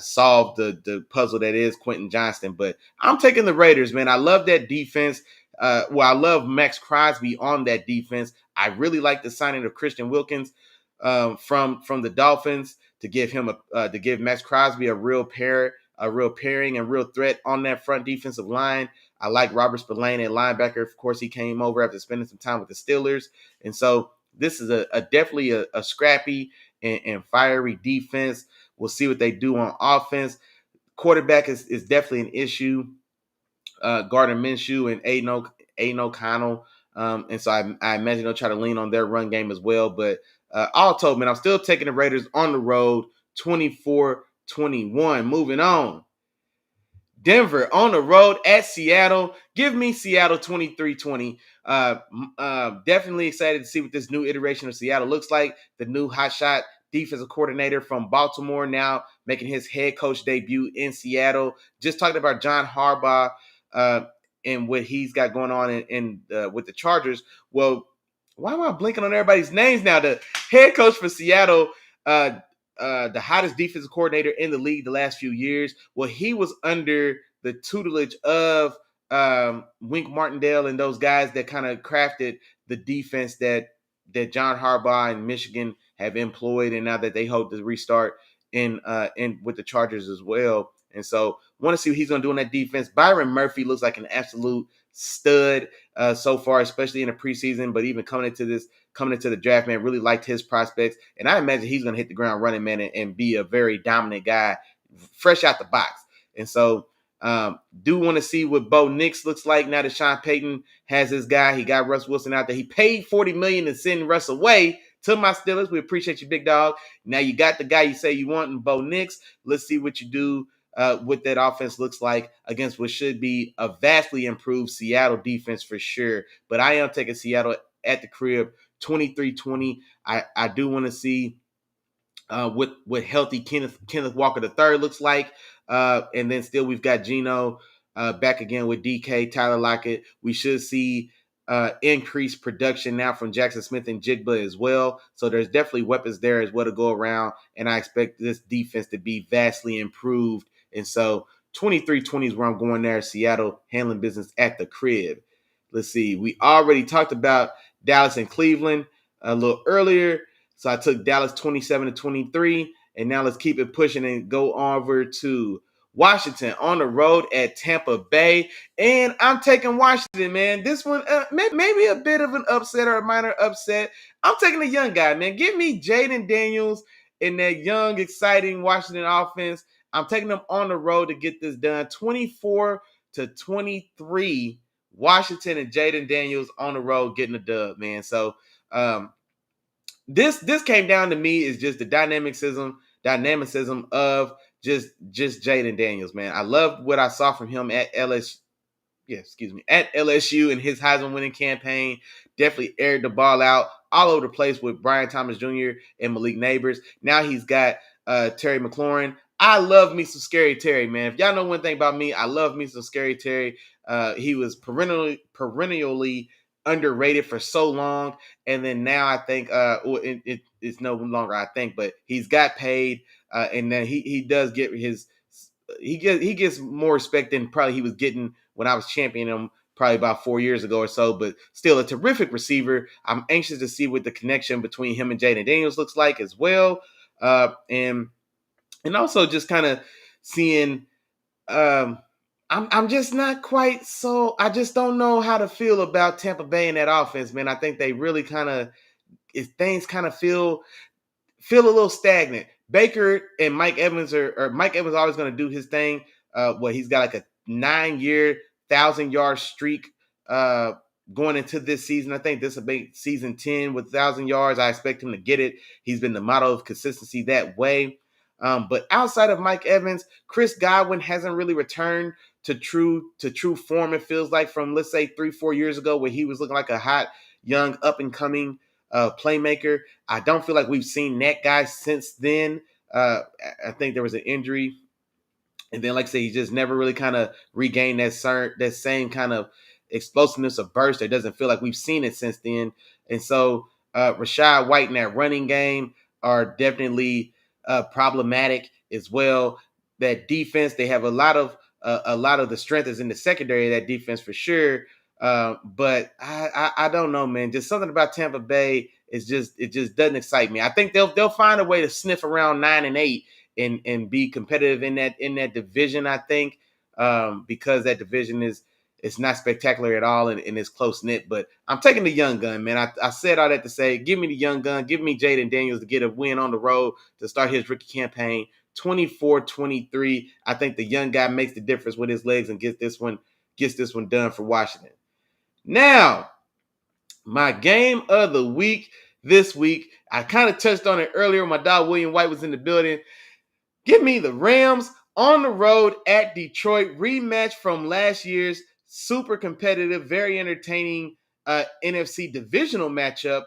solve the puzzle that is Quentin Johnston. But I'm taking the Raiders, man. I love that defense. I love Max Crosby on that defense. I really like the signing of Christian Wilkins from the Dolphins to give Max Crosby a real pairing and real threat on that front defensive line. I like Robert Spillane at linebacker. Of course, he came over after spending some time with the Steelers, and so this is definitely a scrappy and fiery defense. We'll see what they do on offense. Quarterback is definitely an issue. Gardner Minshew and Aiden O'Connell. And so I imagine they'll try to lean on their run game as well. But all told, man, I'm still taking the Raiders on the road 24-21. Moving on. Denver on the road at Seattle. Give me Seattle 23-20. Definitely excited to see what this new iteration of Seattle looks like. The new hotshot defensive coordinator from Baltimore now making his head coach debut in Seattle. Just talking about John Harbaugh and what he's got going on in with the Chargers. Well, why am I blinking on everybody's names now? The head coach for Seattle, the hottest defensive coordinator in the league the last few years. Well, he was under the tutelage of Wink Martindale and those guys that kind of crafted the defense that John Harbaugh and Michigan have employed, and now that they hope to restart in with the Chargers as well. And so want to see what he's going to do in that defense. Byron Murphy looks like an absolute stud so far, especially in the preseason, but even coming into the draft, man, really liked his prospects. And I imagine he's going to hit the ground running, man, and be a very dominant guy fresh out the box. And so do want to see what Bo Nix looks like now that Sean Payton has his guy. He got Russ Wilson out there. He paid $40 million to send Russ away To my Steelers, we appreciate you, big dog. Now you got the guy you say you want in Bo Nix. Let's see what you do what that offense looks like against what should be a vastly improved Seattle defense for sure. But I am taking Seattle at the crib 23-20. I do want to see what healthy Kenneth Walker III looks like. And then still we've got Geno back again with DK, Tyler Lockett. We should see increased production now from Jackson Smith and Jigba as well. So there's definitely weapons there as well to go around. And I expect this defense to be vastly improved. And so 23-20 is where I'm going there. Seattle handling business at the crib. Let's see. We already talked about Dallas and Cleveland a little earlier. So I took Dallas 27-23. And now let's keep it pushing and go over to Washington on the road at Tampa Bay. And I'm taking Washington, man. This one, maybe a bit of an upset or a minor upset. I'm taking the young guy, man. Give me Jaden Daniels in that young, exciting Washington offense. I'm taking them on the road to get this done. 24-23. Washington and Jaden Daniels on the road getting the dub, man. So this came down to me is just the dynamicism of just Jaden Daniels, man. I loved what I saw from him at at LSU in his Heisman winning campaign. Definitely aired the ball out all over the place with Brian Thomas Jr. and Malik Neighbors. Now he's got Terry McLaurin. I love me some Scary Terry, man. If y'all know one thing about me, I love me some Scary Terry. He was perennially underrated for so long, and then now I think it's no longer I think, but he's got paid, and then he does get he gets more respect than probably he was getting when I was championing him probably about 4 years ago or so, but still a terrific receiver. I'm anxious to see what the connection between him and Jaden Daniels looks like as well, and also just kind of seeing. I'm just not quite so. I just don't know how to feel about Tampa Bay in that offense, man. I think they really kind of things kind of feel a little stagnant. Baker and Mike Evans or Mike Evans always going to do his thing. He's got like a 9-year, 1,000-yard streak going into this season. I think this will be season 10 with 1,000 yards. I expect him to get it. He's been the model of consistency that way. But outside of Mike Evans, Chris Godwin hasn't really returned to true form. It feels like from, let's say, 3-4 years ago where he was looking like a hot, young, up-and-coming playmaker. I don't feel like we've seen that guy since then. I think there was an injury. And then, like I say, he just never really kind of regained that same kind of explosiveness of burst. It doesn't feel like we've seen it since then. And so Rachaad White in that running game are definitely problematic as well. That defense, they have a lot of the strength is in the secondary of that defense for sure. But I don't know, man. Just something about Tampa Bay it just doesn't excite me. I think they'll find a way to sniff around 9-8 and be competitive in that division. I think because that division it's not spectacular at all and it's close knit. But I'm taking the young gun, man. I said all that to say, give me the young gun, give me Jaden Daniels to get a win on the road to start his rookie campaign. 24-23. I think the young guy makes the difference with his legs and gets this one done for Washington. Now, my game of the week this week, I kind of touched on it earlier. My dog William White was in the building. Give me the Rams on the road at Detroit. Rematch from last year's super competitive, very entertaining NFC divisional matchup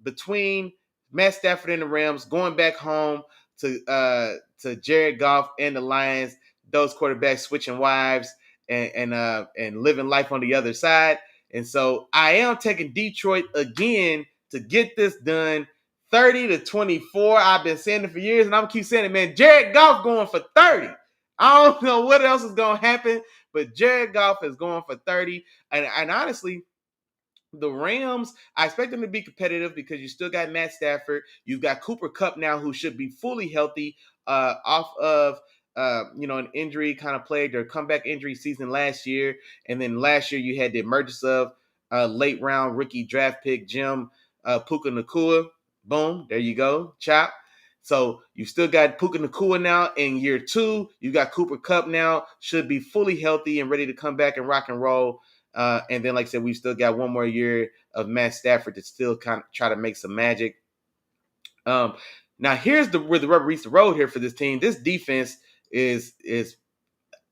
between Matt Stafford and the Rams, going back home to Jared Goff and the Lions. Those quarterbacks switching wives and living life on the other side. And so I am taking Detroit again to get this done. 30-24. I've been saying it for years, and I'm gonna keep saying it, man. Jared Goff going for 30. I don't know what else is gonna happen, but Jared Goff is going for 30. And honestly, the Rams, I expect them to be competitive because you still got Matt Stafford. You've got Cooper Kupp now, who should be fully healthy off of an injury kind of plagued or comeback injury season last year. And then last year you had the emergence of late round rookie draft pick Jim Puka Nacua. Boom, there you go, chop. So you still got Puka Nacua now in year 2. You got Cooper Kupp now, should be fully healthy and ready to come back and rock and roll. And then, like I said, we've still got one more year of Matt Stafford to still kind of try to make some magic. Um, Now here's where the rubber meets the road here for this team. This defense is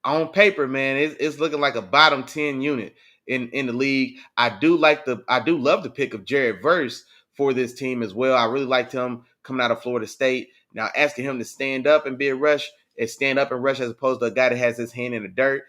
on paper, man, it's looking like a bottom 10 unit in the league. I do love the pick of Jared Verse for this team as well. I really liked him coming out of Florida State. Now asking him to stand up and be a rush and stand up and rush as opposed to a guy that has his hand in the dirt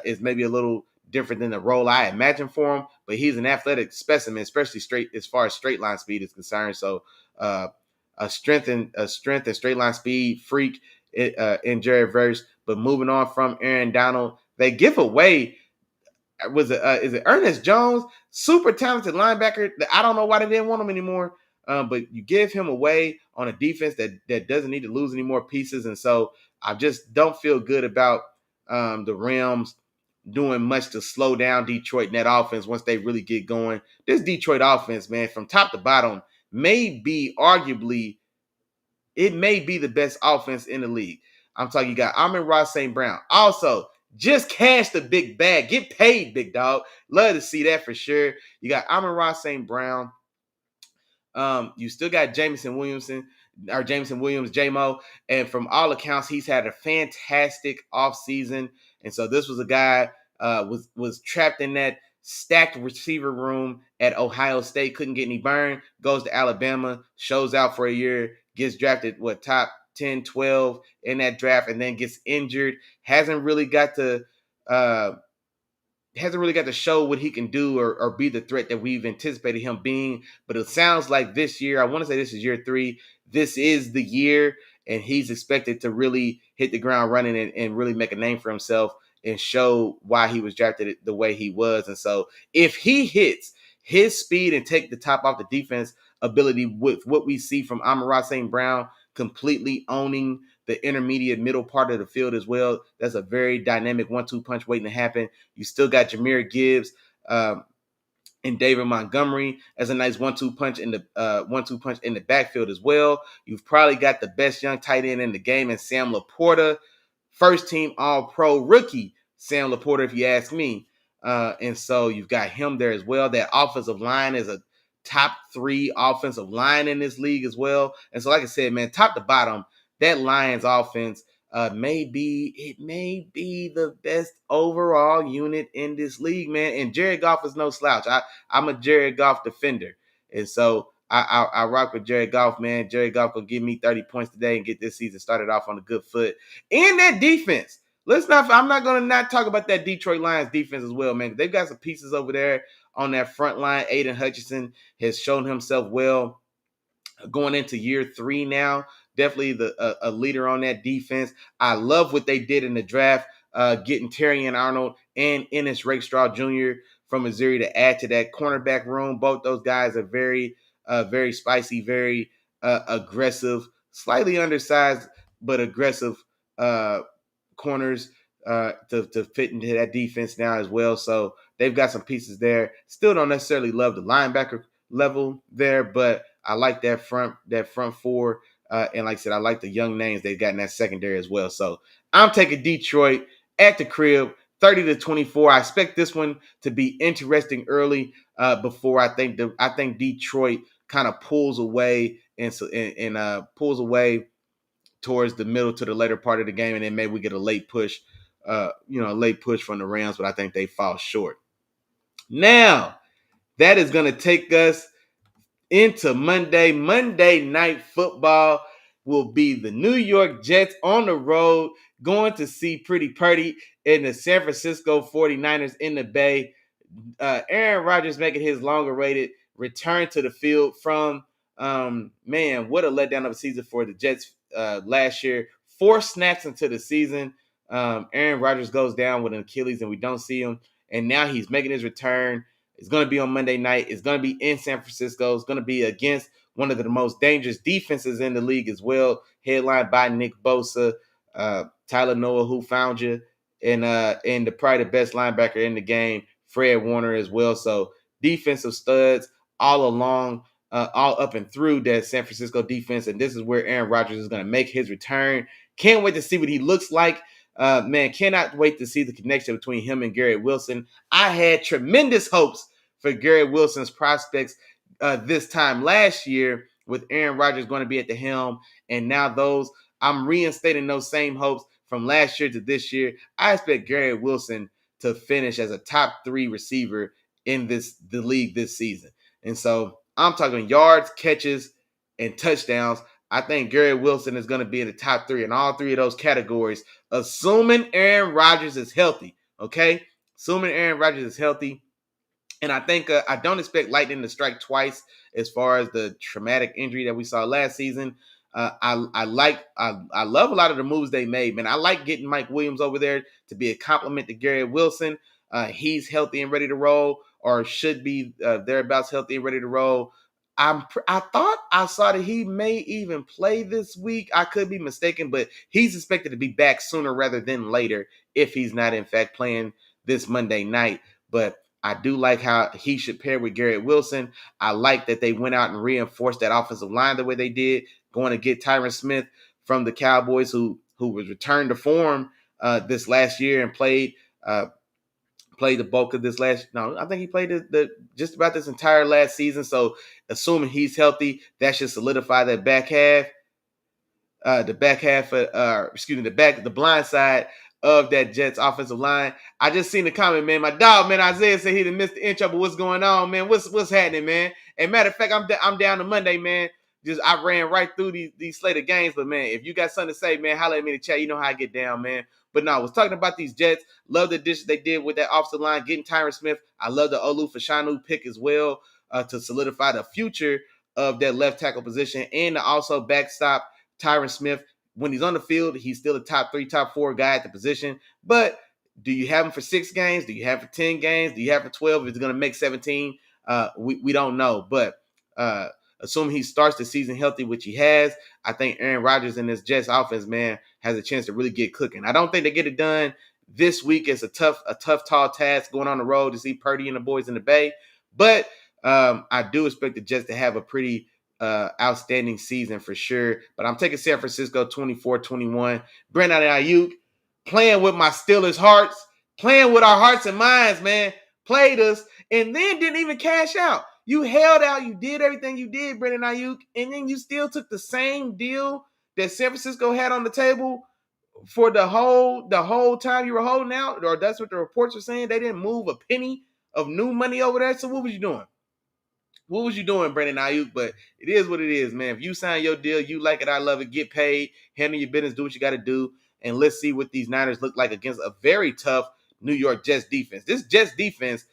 is maybe a little different than the role I imagine for him. But he's an athletic specimen, especially straight as far as straight line speed is concerned. So uh, a strength and straight line speed freak in Jared Verse. But moving on from Aaron Donald, they give away is it Ernest Jones, super talented linebacker. I don't know why they didn't want him anymore. But you give him away on a defense that doesn't need to lose any more pieces, and so I just don't feel good about the Rams doing much to slow down Detroit in that offense once they really get going. This Detroit offense, man, from top to bottom, it may be the best offense in the league. I'm talking, you got Amon-Ra St. Brown. Also, just cash the big bag. Get paid, big dog. Love to see that for sure. You got Amon-Ra St. Brown. You still got Jameson Williams, JMO. And from all accounts, he's had a fantastic offseason. And so this was a guy was trapped in that stacked receiver room at Ohio State, couldn't get any burn, goes to Alabama, shows out for a year, gets drafted, top 10, 12 in that draft, and then gets injured. Uh, hasn't really got to show what he can do or be the threat that we've anticipated him being. But it sounds like this year, I want to say this is year 3. This is the year, and he's expected to really hit the ground running and really make a name for himself and show why he was drafted the way he was. And so if he hits his speed and take the top off the defense ability with what we see from Amon-Ra St. Brown completely owning the intermediate middle part of the field as well, that's a very dynamic 1-2 punch waiting to happen. You still got Jahmyr Gibbs and David Montgomery as a nice 1-2 punch in the backfield as well. You've probably got the best young tight end in the game in Sam Laporta, first team All-Pro rookie Sam Laporta, if you ask me. And so you've got him there as well. That offensive line is a top 3 offensive line in this league as well. And so, like I said, man, top to bottom, that Lions offense may be the best overall unit in this league, man. And Jared Goff is no slouch. I'm a Jared Goff defender, and so I rock with Jared Goff, man. Jared Goff will give me 30 points today and get this season started off on a good foot. And that defense. I'm not going to not talk about that Detroit Lions defense as well, man. They've got some pieces over there on that front line. Aiden Hutchinson has shown himself well going into year 3 now. Definitely a leader on that defense. I love what they did in the draft, getting Terrion Arnold and Ennis Rakestraw Jr. from Missouri to add to that cornerback room. Both those guys are very, very spicy, very aggressive, slightly undersized, but aggressive corners to fit into that defense now as well. So they've got some pieces there. Still don't necessarily love the linebacker level there, but I like that front 4. And like I said, I like the young names they've got in that secondary as well. So I'm taking Detroit at the crib, 30-24. I expect this one to be interesting early before I think Detroit kind of pulls away and pulls away towards the middle to the later part of the game, and then maybe we get a late push, a late push from the Rams, but I think they fall short. Now, that is going to take us into Monday. Monday Night Football will be the New York Jets on the road going to see Pretty Purdy and the San Francisco 49ers in the Bay. Aaron Rodgers making his long-awaited return to the field from, what a letdown of a season for the Jets last year. 4 snaps into the season. Aaron Rodgers goes down with an Achilles and we don't see him. And now he's making his return. It's going to be on Monday night. It's going to be in San Francisco. It's going to be against one of the most dangerous defenses in the league as well, headlined by Nick Bosa, Tyler Noah, who found you, and probably the best linebacker in the game, Fred Warner as well. So defensive studs all along, all up and through that San Francisco defense. And this is where Aaron Rodgers is going to make his return. Can't wait to see what he looks like Man, cannot wait to see the connection between him and Garrett Wilson. I had tremendous hopes for Garrett Wilson's prospects this time last year with Aaron Rodgers going to be at the helm, and now I'm reinstating those same hopes from last year to this year. I expect Garrett Wilson to finish as a top 3 receiver in the league this season. And so I'm talking yards, catches, and touchdowns. I think Garrett Wilson is going to be in the top 3 in all 3 of those categories, assuming Aaron Rodgers is healthy. Okay, assuming Aaron Rodgers is healthy. And I think I don't expect lightning to strike twice as far as the traumatic injury that we saw last season. I love a lot of the moves they made, man. I like getting Mike Williams over there to be a compliment to Garrett Wilson. He's healthy and ready to roll, or should be thereabouts healthy and ready to roll. I thought I saw that he may even play this week. I could be mistaken, but he's expected to be back sooner rather than later if he's not in fact playing this Monday night. But I do like how he should pair with Garrett Wilson. I like that they went out and reinforced that offensive line the way they did, going to get Tyron Smith from the Cowboys, who was returned to form this last year and played the bulk of this last. No, I think he played the just about this entire last season. So assuming he's healthy, that should solidify that back half. The blind side of that Jets offensive line. I just seen the comment, man. My dog, man, Isaiah said he didn't miss the intro, but what's going on, man? What's happening, man? And matter of fact, I'm down to Monday, man. Just I ran right through these slate of games, but man, if you got something to say, man, holler at me in the chat. You know how I get down, man. But no, I was talking about these Jets. Love the dishes they did with that offensive line, getting Tyron Smith. I love the Olu Fashanu pick as well to solidify the future of that left tackle position and to also backstop Tyron Smith. When he's on the field, he's still a top 3, top 4 guy at the position. But do you have him for 6 games? Do you have him for 10 games? Do you have him for 12? If he's going to make 17, we don't know. But assuming he starts the season healthy, which he has, I think Aaron Rodgers and this Jets offense, man, has a chance to really get cooking. I don't think they get it done this week. It's a tough, tall task going on the road to see Purdy and the boys in the Bay. But I do expect the Jets to have a pretty outstanding season for sure. But I'm taking San Francisco 24-21. Brandon Ayuk playing with my Steelers hearts, playing with our hearts and minds, man. Played us and then didn't even cash out. You held out, you did everything you did, Brandon Ayuk, and then you still took the same deal that San Francisco had on the table for the whole time you were holding out, or that's what the reports are saying. They didn't move a penny of new money over there. So what was you doing? What was you doing, Brandon Ayuk? But it is what it is, man. If you sign your deal, you like it, I love it. Get paid, handle your business, do what you got to do, and let's see what these Niners look like against a very tough New York Jets defense. This Jets defense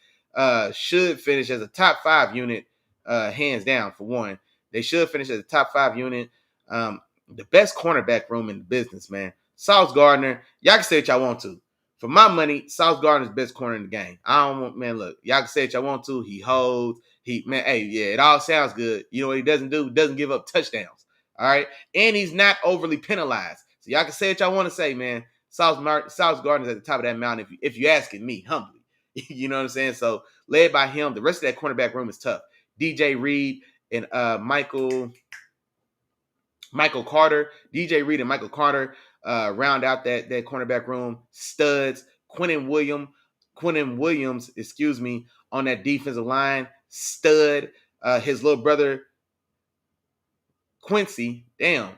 should finish as a top 5 unit, hands down. For one, they should finish as a top 5 unit. The best cornerback room in the business, man. Sauce Gardner, y'all can say what y'all want to. For my money, Sauce Gardner's best corner in the game. I don't want, man, look, y'all can say what y'all want to. He holds. It all sounds good. You know what he doesn't do? Doesn't give up touchdowns. All right. And he's not overly penalized. So y'all can say what y'all want to say, man. Sauce Gardner's at the top of that mountain if you're asking me, humbly. You know what I'm saying? So led by him, the rest of that cornerback room is tough. DJ Reed and Michael Carter. DJ Reed and Michael Carter round out that cornerback room. Studs. Quentin Williams, on that defensive line. Stud. His little brother Quincy.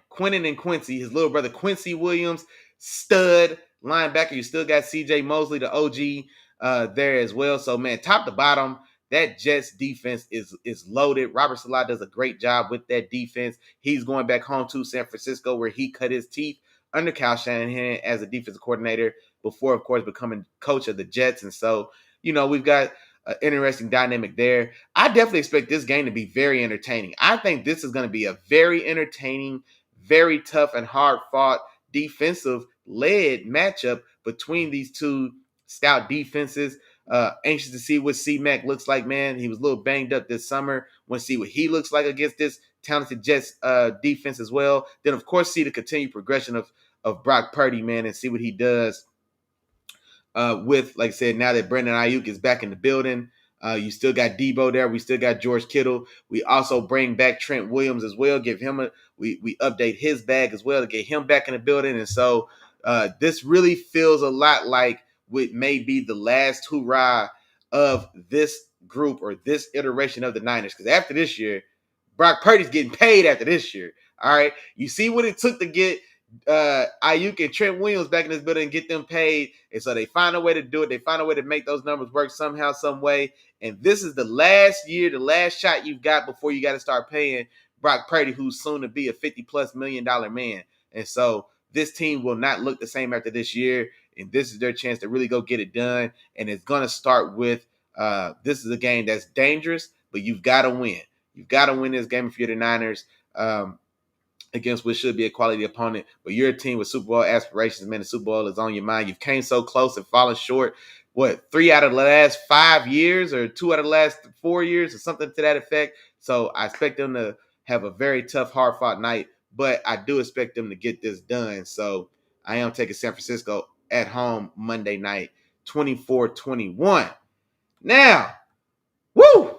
Quentin and Quincy. His little brother Quincy Williams. Stud linebacker. You still got CJ Mosley, the OG, there as well. So, man, top to bottom, that Jets defense is loaded. Robert Salah does a great job with that defense. He's going back home to San Francisco where he cut his teeth under Kyle Shanahan as a defensive coordinator before, of course, becoming coach of the Jets. And so, we've got an interesting dynamic there. I definitely expect this game to be very entertaining. I think this is going to be a very entertaining, very tough and hard-fought defensive-led matchup between these two stout defenses. Anxious to see what C-Mac looks like, man. He was a little banged up this summer. Want to see what he looks like against this talented Jets defense as well. Then, of course, see the continued progression of Brock Purdy, man, and see what he does with, like I said, now that Brandon Ayuk is back in the building. You still got Debo there. We still got George Kittle. We also bring back Trent Williams as well. Give him we update his bag as well to get him back in the building. And so This really feels a lot like what may be the last hurrah of this group or this iteration of the Niners. Because after this year, Brock Purdy's getting paid after this year. All right. You see what it took to get Ayuk and Trent Williams back in this building and get them paid. And so they find a way to do it. They find a way to make those numbers work somehow, some way. And this is the last year, the last shot you've got before you got to start paying Brock Purdy, who's soon to be a $50+ million man. And so this team will not look the same after this year. And this is their chance to really go get it done. And it's going to start with this is a game that's dangerous, but you've got to win. You've got to win this game if you're the Niners. Against what should be a quality opponent, but you're a team with Super Bowl aspirations, man. The Super Bowl is on your mind. You've came so close and fallen short. What, 3 out of the last 5 years or 2 out of the last 4 years or something to that effect? So I expect them to have a very tough, hard-fought night, but I do expect them to get this done. So I am taking San Francisco at home Monday night, 24-21. Now, woo!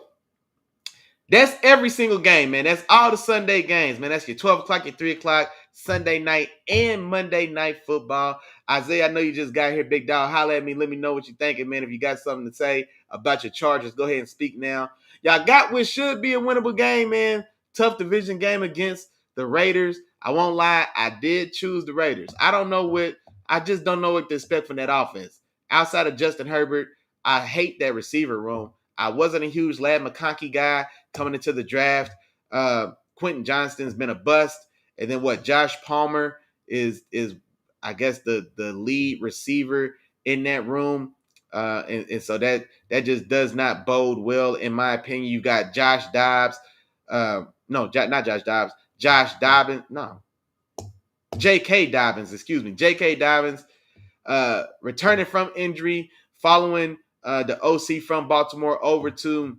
That's every single game, man. That's all the Sunday games, man. That's your 12 o'clock, your 3 o'clock, Sunday night, and Monday night football. Isaiah, I know you just got here, big dog. Holla at me. Let me know what you're thinking, man. If you got something to say about your Chargers, go ahead and speak now. Y'all got what should be a winnable game, man. Tough division game against the Raiders. I won't lie, I did choose the Raiders. I just don't know what to expect from that offense. Outside of Justin Herbert, I hate that receiver room. I wasn't a huge Lad McConkey guy coming into the draft. Quentin Johnston's been a bust. And then what? Josh Palmer is I guess the lead receiver in that room. And so that just does not bode well, in my opinion. You got Josh Dobbs. Not Josh Dobbs. Josh Dobbins. No. J.K. Dobbins, excuse me. J.K. Dobbins returning from injury following the OC from Baltimore over to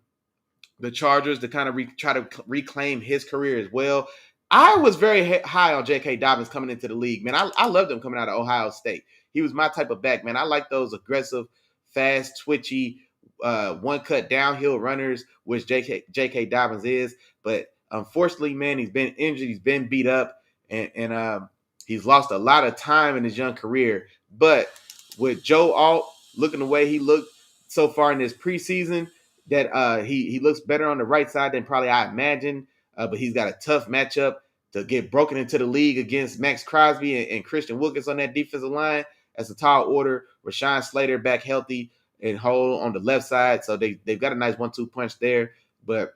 the Chargers to kind of try to reclaim his career as well. I was very high on J.K. Dobbins coming into the league, man. I loved him coming out of Ohio State. He was my type of back, man. I like those aggressive, fast, twitchy, one-cut downhill runners, which J.K. Dobbins is. But unfortunately, man, he's been injured. He's been beat up, and he's lost a lot of time in his young career. But with Joe Alt looking the way he looked so far in this preseason, that he looks better on the right side than probably I imagined. But he's got a tough matchup to get broken into the league against Max Crosby and Christian Wilkins on that defensive line. That's a tall order. Rashawn Slater back healthy and whole on the left side. So they've got a nice 1-2 punch there. But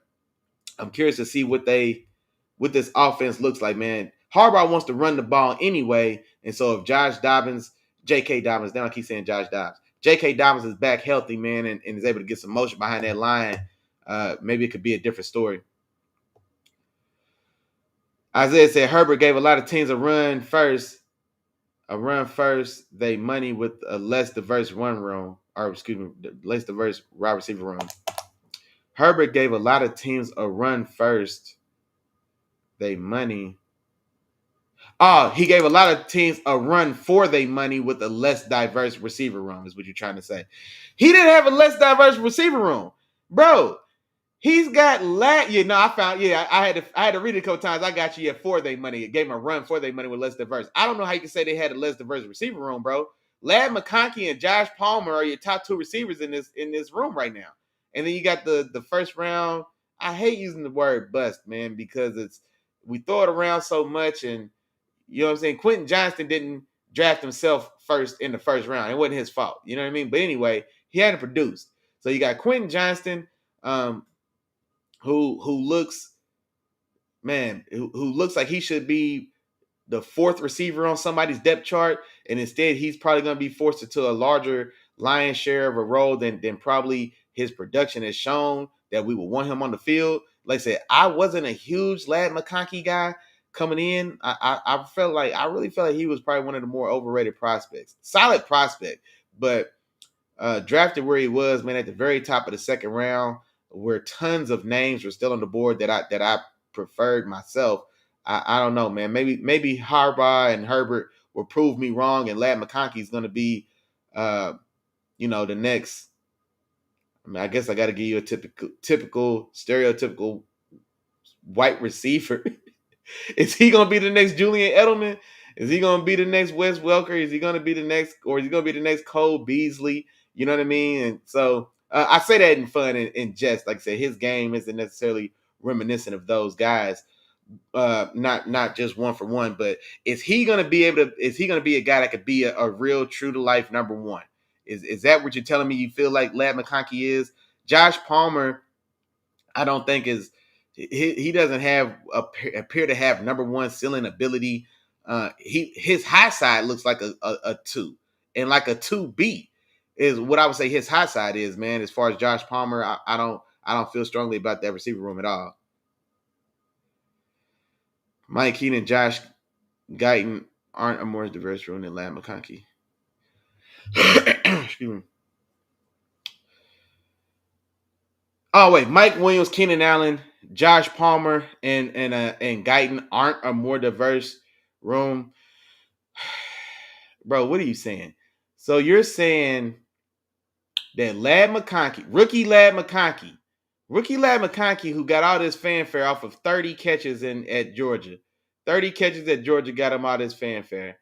I'm curious to see what this offense looks like, man. Harbaugh wants to run the ball anyway. And so if J.K. Dobbins, now I keep saying Josh Dobbs, J.K. Dobbins is back healthy, man, and is able to get some motion behind that line, maybe it could be a different story. Isaiah said Herbert gave a lot of teams a run first, they money with a less diverse run room, or excuse me, less diverse wide receiver room. Herbert gave a lot of teams a run first, they money. Oh, he gave a lot of teams a run for their money with a less diverse receiver room, is what you're trying to say. He didn't have a less diverse receiver room. Bro, he's got I had to read it a couple times. I got you. Yeah, for their money. It gave him a run for their money with less diverse. I don't know how you can say they had a less diverse receiver room, bro. Lad McConkey and Josh Palmer are your top 2 receivers in this room right now. And then you got the first round. I hate using the word bust, man, because we throw it around so much, and you know what I'm saying? Quentin Johnston didn't draft himself first in the first round. It wasn't his fault. You know what I mean? But anyway, he hadn't produced. So you got Quentin Johnston, who looks like he should be the 4th receiver on somebody's depth chart, and instead he's probably going to be forced into a larger lion's share of a role than probably his production has shown that we would want him on the field. Like I said, I wasn't a huge Lad McConkey guy coming in. I really felt like he was probably one of the more overrated prospects. Solid prospect, but drafted where he was, man, at the very top of the second round, where tons of names were still on the board that I preferred myself. I don't know, man. Maybe Harbaugh and Herbert will prove me wrong, and Lad McConkey is going to be, the next. I mean, I guess I got to give you a typical, stereotypical white receiver. Is he going to be the next Julian Edelman? Is he gonna be the next Wes Welker? Is he gonna be the next, or is he gonna be the next Cole Beasley? You know what I mean? And so I say that in fun and in jest. Like I said, his game isn't necessarily reminiscent of those guys. Not just one for one, but is he gonna be able to? Is he gonna be a guy that could be a real true to life number one? Is that what you're telling me? You feel like Lad McConkey is? Josh Palmer, I don't think is he doesn't have appear to have number one ceiling ability. His high side looks like a two, and like a 2B is what I would say his high side is, man. As far as Josh Palmer, I don't feel strongly about that receiver room at all. Mike Keenan, Josh Guyton aren't a more diverse room than Lad McConkey. Excuse me. Oh wait, Mike Williams, Keenan Allen, Josh Palmer, and Guyton aren't a more diverse room. Bro, what are you saying? So you're saying that rookie Lad McConkey, who got all this fanfare off of 30 catches at Georgia, 30 catches at Georgia got him all this fanfare.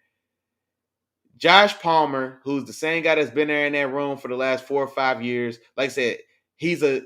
Josh Palmer, who's the same guy that's been there in that room for the last 4 or 5 years, like I said, he's a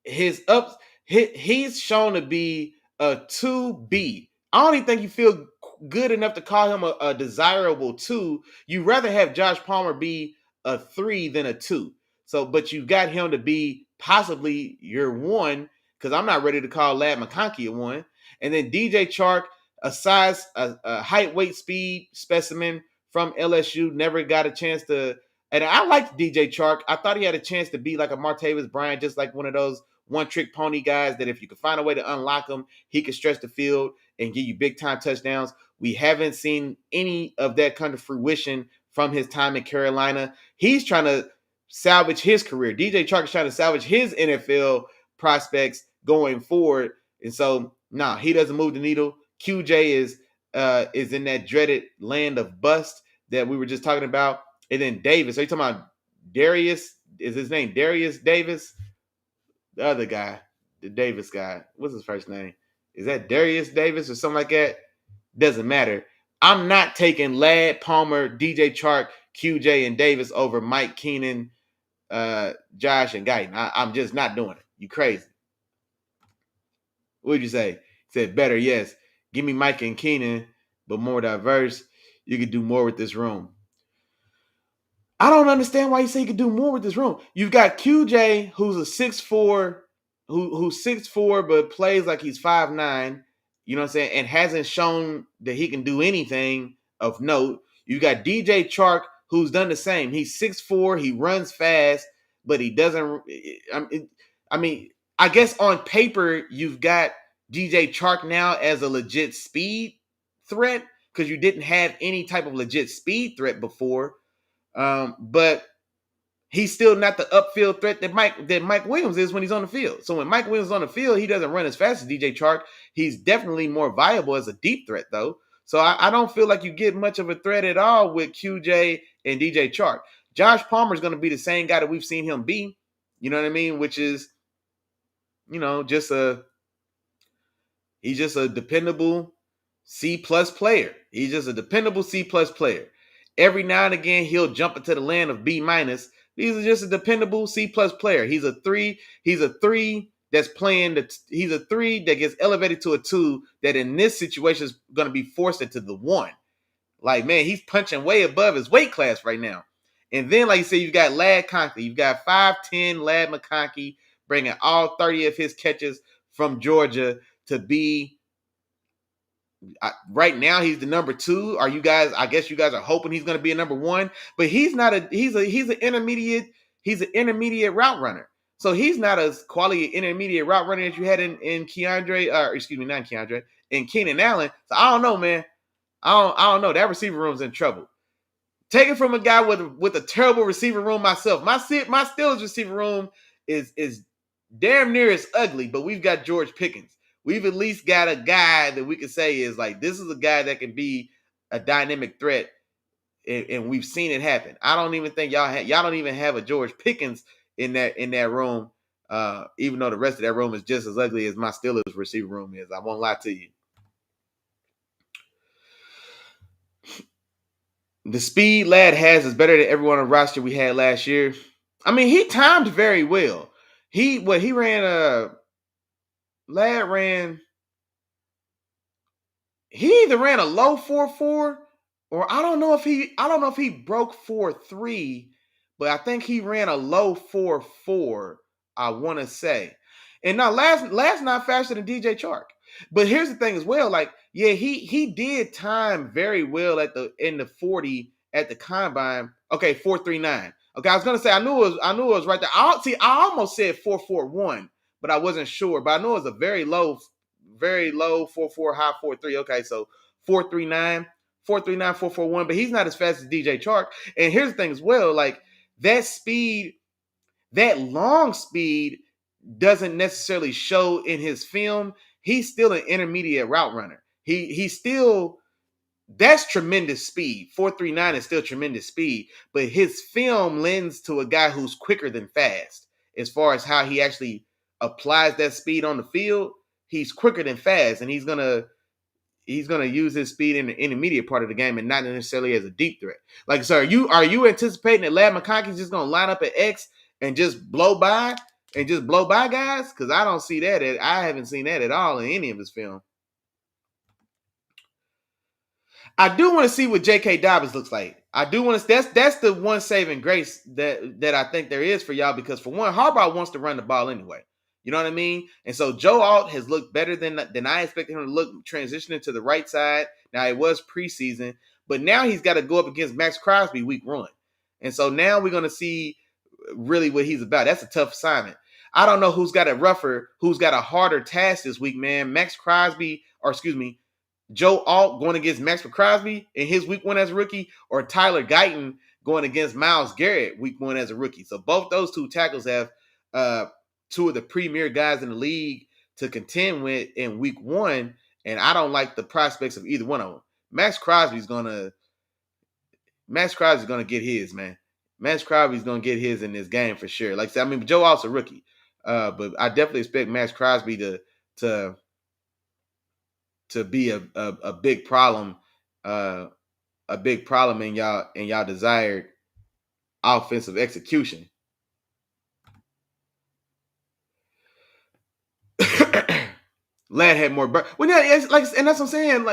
his ups he's shown to be a 2B. I don't even think you feel good enough to call him a desirable 2. You rather have Josh Palmer be a 3 than a 2. So, but you got him to be possibly your 1, because I'm not ready to call Lad McConkey a 1. And then DJ Chark, a height, weight, speed specimen from LSU, never got a chance to. And I liked DJ Chark. I thought he had a chance to be like a Martavis Bryant, just like one of those one-trick pony guys that if you could find a way to unlock him, he could stretch the field and give you big-time touchdowns. We haven't seen any of that kind of fruition from his time in Carolina. He's trying to salvage his career. DJ Chark is trying to salvage his NFL prospects going forward. And so, he doesn't move the needle. QJ is in that dreaded land of bust that we were just talking about. And then Davis. Are you talking about Darius? Is his name Darius Davis? The other guy, the Davis guy. What's his first name? Is that Darius Davis or something like that? Doesn't matter. I'm not taking Lad, Palmer, DJ Chark, QJ, and Davis over Mike Keenan, Josh, and Guyton. I'm just not doing it. You crazy. What would you say? He said, better, yes. Give me Mike and Keenan, but more diverse. You could do more with this room. I don't understand why you say you could do more with this room. You've got QJ, who's a 6'4", who's 6'4", but plays like he's 5'9", you know what I'm saying, and hasn't shown that he can do anything of note. You got DJ Chark, who's done the same. He's 6'4", he runs fast, but he doesn't. I guess on paper you've got DJ Chark now as a legit speed threat because you didn't have any type of legit speed threat before. But he's still not the upfield threat that Mike Williams is when he's on the field. So when Mike Williams is on the field, he doesn't run as fast as DJ Chark. He's definitely more viable as a deep threat, though. So I don't feel like you get much of a threat at all with QJ and DJ Chark. Josh Palmer is going to be the same guy that we've seen him be. You know what I mean? Which is, he's just a dependable C+ player. He's just a dependable C+ player. Every now and again, he'll jump into the land of B-. He's just a dependable C+ player. He's a 3. He's a 3 that's playing. He's a 3 that gets elevated to a 2 that in this situation is going to be forced into the 1. Like, man, he's punching way above his weight class right now. And then, like you said, you've got Lad McConkey. You've got 5'10" Lad McConkey bringing all 30 of his catches from Georgia to be. Right now he's the number 2. Are you guys? I guess you guys are hoping he's going to be a number 1, but he's not a. He's an intermediate. He's an intermediate route runner. So he's not as quality intermediate route runner as you had in Keandre, or excuse me, not Keandre, in Keenan Allen. So I don't know, man. I don't know. That receiver room's in trouble. Take it from a guy with a terrible receiver room myself. My Steelers receiver room is damn near as ugly, but we've got George Pickens. We've at least got a guy that we can say is like, this is a guy that can be a dynamic threat, and we've seen it happen. I don't even think y'all don't even have a George Pickens in that room, even though the rest of that room is just as ugly as my Steelers receiver room is. I won't lie to you. The speed Lad has is better than everyone on the roster we had last year. I mean, he timed very well. He ran Lad ran he either ran a low 4.4 or I don't know if he broke 4.3, but I think he ran a low 4.4, I want to say. And now last not faster than DJ Chark. But here's the thing as well, like, yeah, he did time very well in the 40 at the combine. Okay, 4.39. Okay, I was gonna say I knew it was right there. I almost said 4.41, but I wasn't sure. But I know it was a very low 4.4, high 4.3. Okay, so 4.39, 4.39, 4.41, but he's not as fast as DJ Chark. And here's the thing as well, like that speed, that long speed doesn't necessarily show in his film. He's still an intermediate route runner. He's still that's tremendous speed. 4.39 is still tremendous speed, but his film lends to a guy who's quicker than fast as far as how he actually applies that speed on the field. He's quicker than fast, and he's gonna use his speed in the intermediate part of the game and not necessarily as a deep threat. Like, so are you anticipating that Lad McConkey's just gonna line up at X and just blow by guys? Because I don't see that. I haven't seen that at all in any of his film. I do want to see what J.K. Dobbins looks like. I do want to. That's the one saving grace that I think there is for y'all, because for one, Harbaugh wants to run the ball anyway. You know what I mean? And so Joe Alt has looked better than I expected him to look transitioning to the right side. Now it was preseason, but now he's got to go up against Max Crosby week 1, and so now we're gonna see really what he's about. That's a tough assignment. I don't know who's got a harder task this week, man. Max Crosby, or excuse me, Joe Alt going against Max Crosby in his week 1 as a rookie, or Tyler Guyton going against Myles Garrett week 1 as a rookie. So both those two tackles have two of the premier guys in the league to contend with in week 1, and I don't like the prospects of either one of them. Max Crosby's gonna get his, man. Max Crosby's gonna get his in this game for sure. Like I said, I mean, Joe Alt's a rookie, but I definitely expect Max Crosby to be a big problem, in y'all desired offensive execution. Lad had more burst. Well, yeah, it's like, and that's what I'm saying.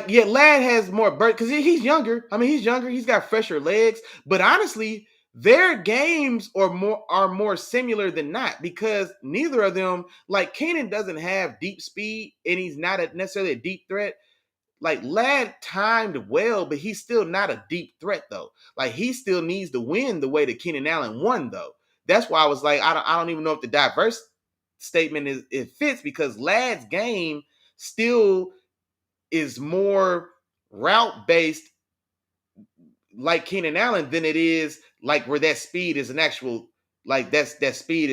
Yeah, Lad has more burst because he's younger. I mean, he's younger. He's got fresher legs. But honestly, their games are more similar than not, because neither of them, like Keenan doesn't have deep speed and he's not necessarily a deep threat. Like Lad timed well, but he's still not a deep threat though. Like he still needs to win the way that Keenan Allen won though. That's why I was like, I don't even know if the diverse statement it fits, because Lad's game still is more route based like Keenan Allen than it is like where that speed is an actual, like that speed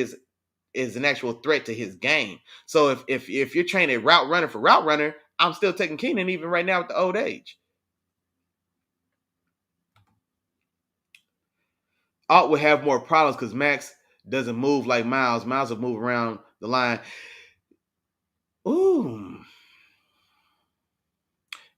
is an actual threat to his game. So if you're training route runner for route runner, I'm still taking Keenan even right now at the old age. Alt would have more problems because Max doesn't move like Miles. Miles will move around the line. Ooh.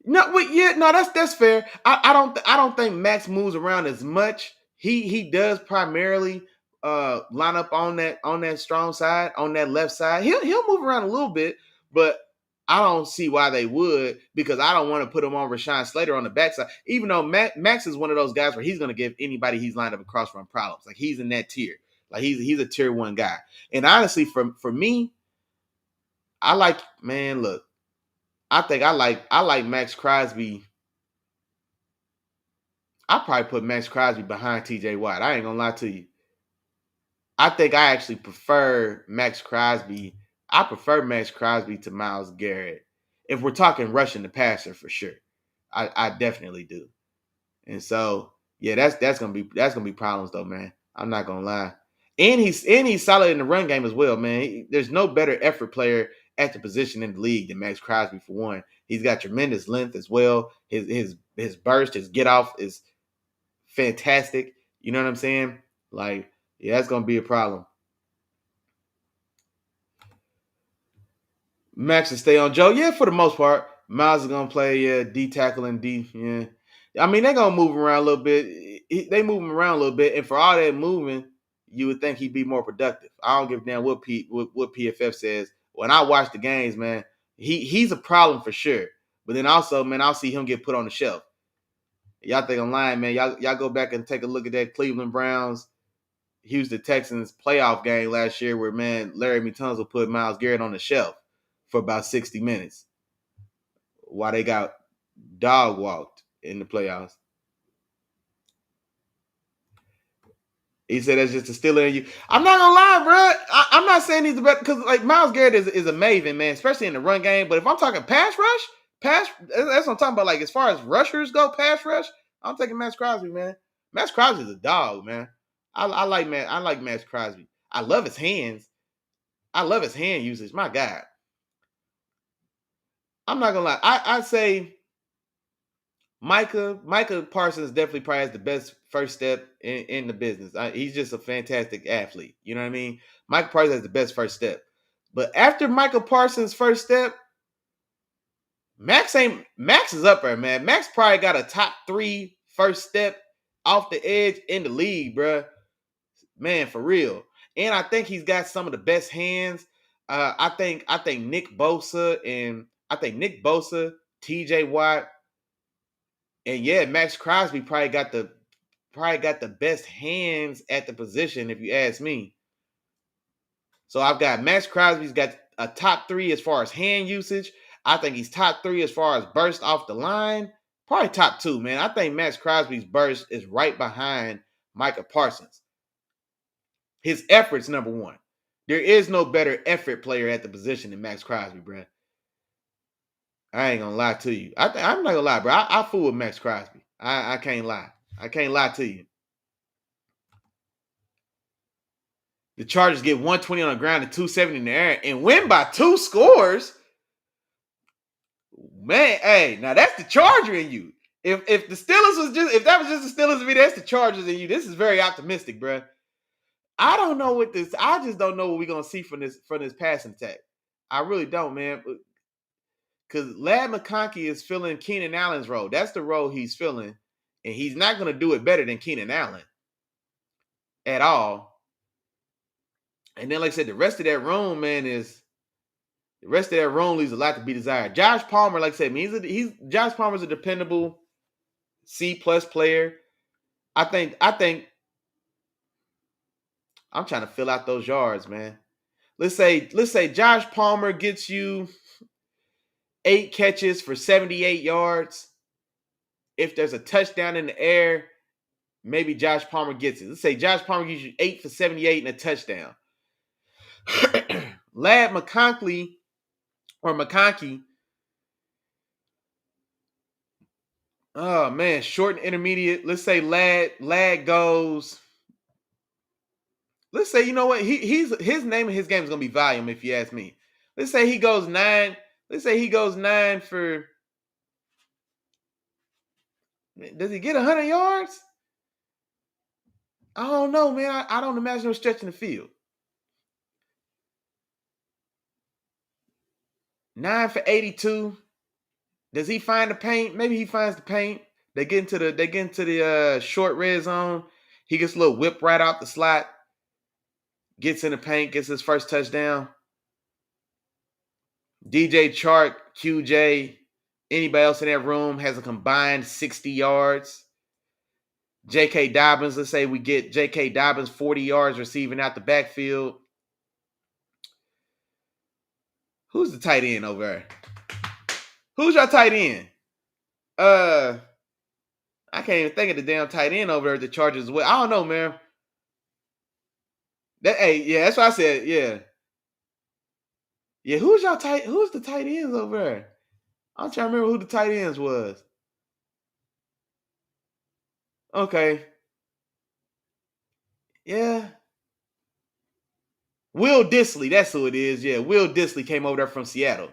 No, wait, yeah, no, that's fair. I don't think Max moves around as much. He does primarily line up on that strong side, on that left side. He'll move around a little bit, but I don't see why they would, because I don't want to put him on Rashawn Slater on the backside. Even though Max is one of those guys where he's going to give anybody he's lined up across from problems. Like he's in that tier. Like he's a tier 1 guy. And honestly, for me, I like, man, look, I like Max Crosby. I probably put Max Crosby behind TJ Watt. I ain't gonna lie to you. I think I actually prefer Max Crosby. I prefer Max Crosby to Myles Garrett. If we're talking rushing the passer, for sure. I definitely do. And so, yeah, that's gonna be problems though, man. I'm not gonna lie. And he's solid in the run game as well, man. There's no better effort player at the position in the league than Max Crosby for one. He's got tremendous length as well. His burst, his get off is fantastic. You know what I'm saying? Like, yeah, that's gonna be a problem. Max will stay on Joe. Yeah, for the most part. Miles is gonna play D tackle and D. Yeah. I mean, they're gonna move around a little bit. They move him around a little bit, and for all that moving, you would think he'd be more productive. I don't give a damn what PFF says. When I watch the games, man, he's a problem for sure. But then also, man, I'll see him get put on the shelf. Y'all think I'm lying, man? Y'all go back and take a look at that Cleveland Browns, Houston Texans playoff game last year, where man Larry Tunsil put Myles Garrett on the shelf for about 60 minutes while they got dog walked in the playoffs. He said that's just a still in you. I'm not gonna lie, bro. I'm not saying he's the best because like Myles Garrett is a maven, man, especially in the run game. But if I'm talking pass rush, that's what I'm talking about. Like as far as rushers go, pass rush, I'm taking Max Crosby, man. Max Crosby is a dog, man. I like Max Crosby. I love his hands. I love his hand usage. My God. I'm not gonna lie. I say Micah Parsons definitely probably has the best first step in the business. He's just a fantastic athlete. You know what I mean? Micah Parsons has the best first step. But after Micah Parsons' first step, Max is up there, man. Max probably got a top 3 first step off the edge in the league, bro. Man, for real. And I think he's got some of the best hands. I think Nick Bosa, TJ Watt, and yeah, Max Crosby probably got the best hands at the position, if you ask me. So I've got Max Crosby's got a top 3 as far as hand usage. I think he's top 3 as far as burst off the line. Probably top 2, man. I think Max Crosby's burst is right behind Micah Parsons. His effort's number 1. There is no better effort player at the position than Max Crosby, bro. I ain't gonna lie to you. I'm not gonna lie, bro. I fool with Max Crosby. I can't lie. I can't lie to you. The Chargers get 120 on the ground and 270 in the air and win by 2 scores. Man, hey, now that's the Charger in you. If the Steelers was just if that was just the Steelers in me, that's the Chargers in you. This is very optimistic, bro. I don't know what this. I just don't know what we're gonna see from this passing attack. I really don't, man. Because Ladd McConkey is filling Keenan Allen's role. That's the role he's filling, and he's not gonna do it better than Keenan Allen at all. And then, like I said, the rest of that room, man, leaves a lot to be desired. Josh Palmer, like I said, Josh Palmer's a dependable C+ player. I think I'm trying to fill out those yards, man. Let's say Josh Palmer gets you 8 catches for 78 yards. If there's a touchdown in the air, maybe Josh Palmer gets it. Let's say Josh Palmer gives you 8 for 78 and a touchdown. Ladd McConkey, oh man, short and intermediate. Let's say Ladd goes. Let's say, you know what? His name and his game is gonna be volume, if you ask me. Let's say he goes 9. Let's say he goes 9 for. Does he get 100 yards? I don't know, man. I don't imagine him stretching the field. 9 for 82. Does he find the paint? Maybe he finds the paint. They get into the short red zone. He gets a little whip right out the slot. Gets in the paint, gets his first touchdown. DJ Chark, QJ, anybody else in that room has a combined 60 yards. J.K. Dobbins, let's say we get J.K. Dobbins 40 yards receiving out the backfield. Who's the tight end over there? Who's your tight end? I can't even think of the damn tight end over there at the Chargers. I don't know, man. That's what I said. Yeah. Yeah, who's the tight ends over there? I'm trying to remember who the tight ends was. Okay. Yeah. Will Dissly, that's who it is. Yeah, Will Dissly came over there from Seattle.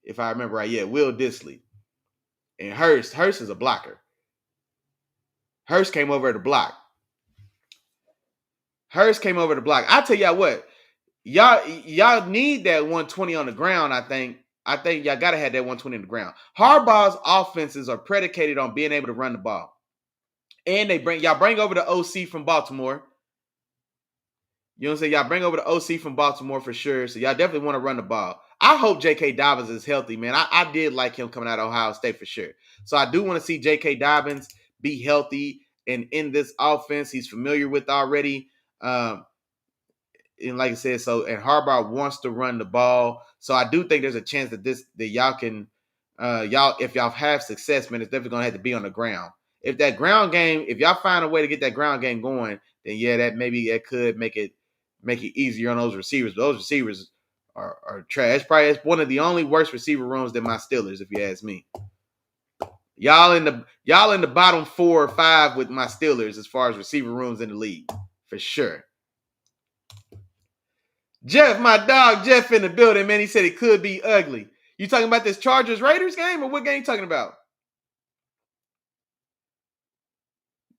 If I remember right. Yeah, Will Dissly. And Hurst is a blocker. Hurst came over to block. I tell y'all what, y'all need that 120 on the ground, I think. I think y'all gotta have that 120 in the ground. Harbaugh's offenses are predicated on being able to run the ball. And y'all bring over the OC from Baltimore. You know what I'm saying? Y'all bring over the OC from Baltimore for sure. So y'all definitely want to run the ball. I hope J.K. Dobbins is healthy, man. I did like him coming out of Ohio State for sure. So I do want to see J.K. Dobbins be healthy and in this offense he's familiar with already. And like I said, and Harbaugh wants to run the ball. So I do think there's a chance that y'all can if y'all have success, man, it's definitely gonna have to be on the ground. If that ground game, if y'all find a way to get that ground game going, then yeah, that could make it easier on those receivers. But those receivers are trash. It's one of the only worst receiver rooms than my Steelers, if you ask me. Y'all in the bottom 4 or 5 with my Steelers as far as receiver rooms in the league, for sure. Jeff, my dog, Jeff in the building, man. He said it could be ugly. You talking about this Chargers Raiders game, or what game you talking about?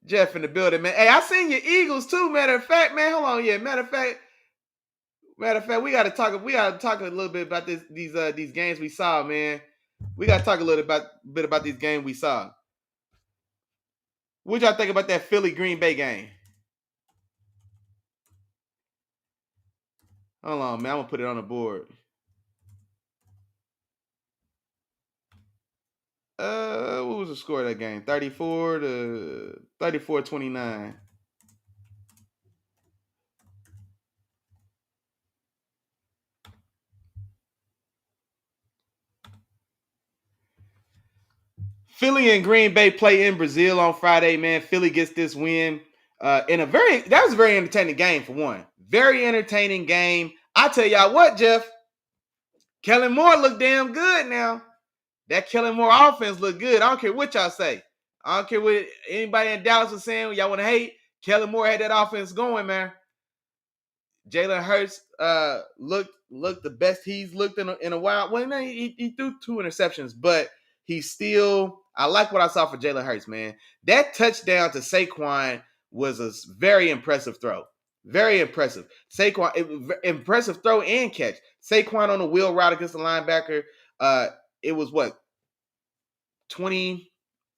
Jeff in the building, man. Hey, I seen your Eagles too. Matter of fact, man. Hold on, yeah. Matter of fact, we gotta talk a little bit about these games we saw, man. We gotta talk a little bit about these games we saw. What y'all think about that Philly Green Bay game? Hold on, man. I'm gonna put it on the board. What was the score of that game? 34-29. Philly and Green Bay play in Brazil on Friday, man. Philly gets this win. That was a very entertaining game for one. Very entertaining game. I tell y'all what, Jeff. Kellen Moore looked damn good now. That Kellen Moore offense looked good. I don't care what y'all say. I don't care what anybody in Dallas was saying. Y'all want to hate. Kellen Moore had that offense going, man. Jalen Hurts looked the best he's looked in a while. Well, no, he threw 2 interceptions, but he's still. I like what I saw for Jalen Hurts, man. That touchdown to Saquon was a very impressive throw. Very impressive. Impressive throw and catch. Saquon on the wheel route against the linebacker. It was what 20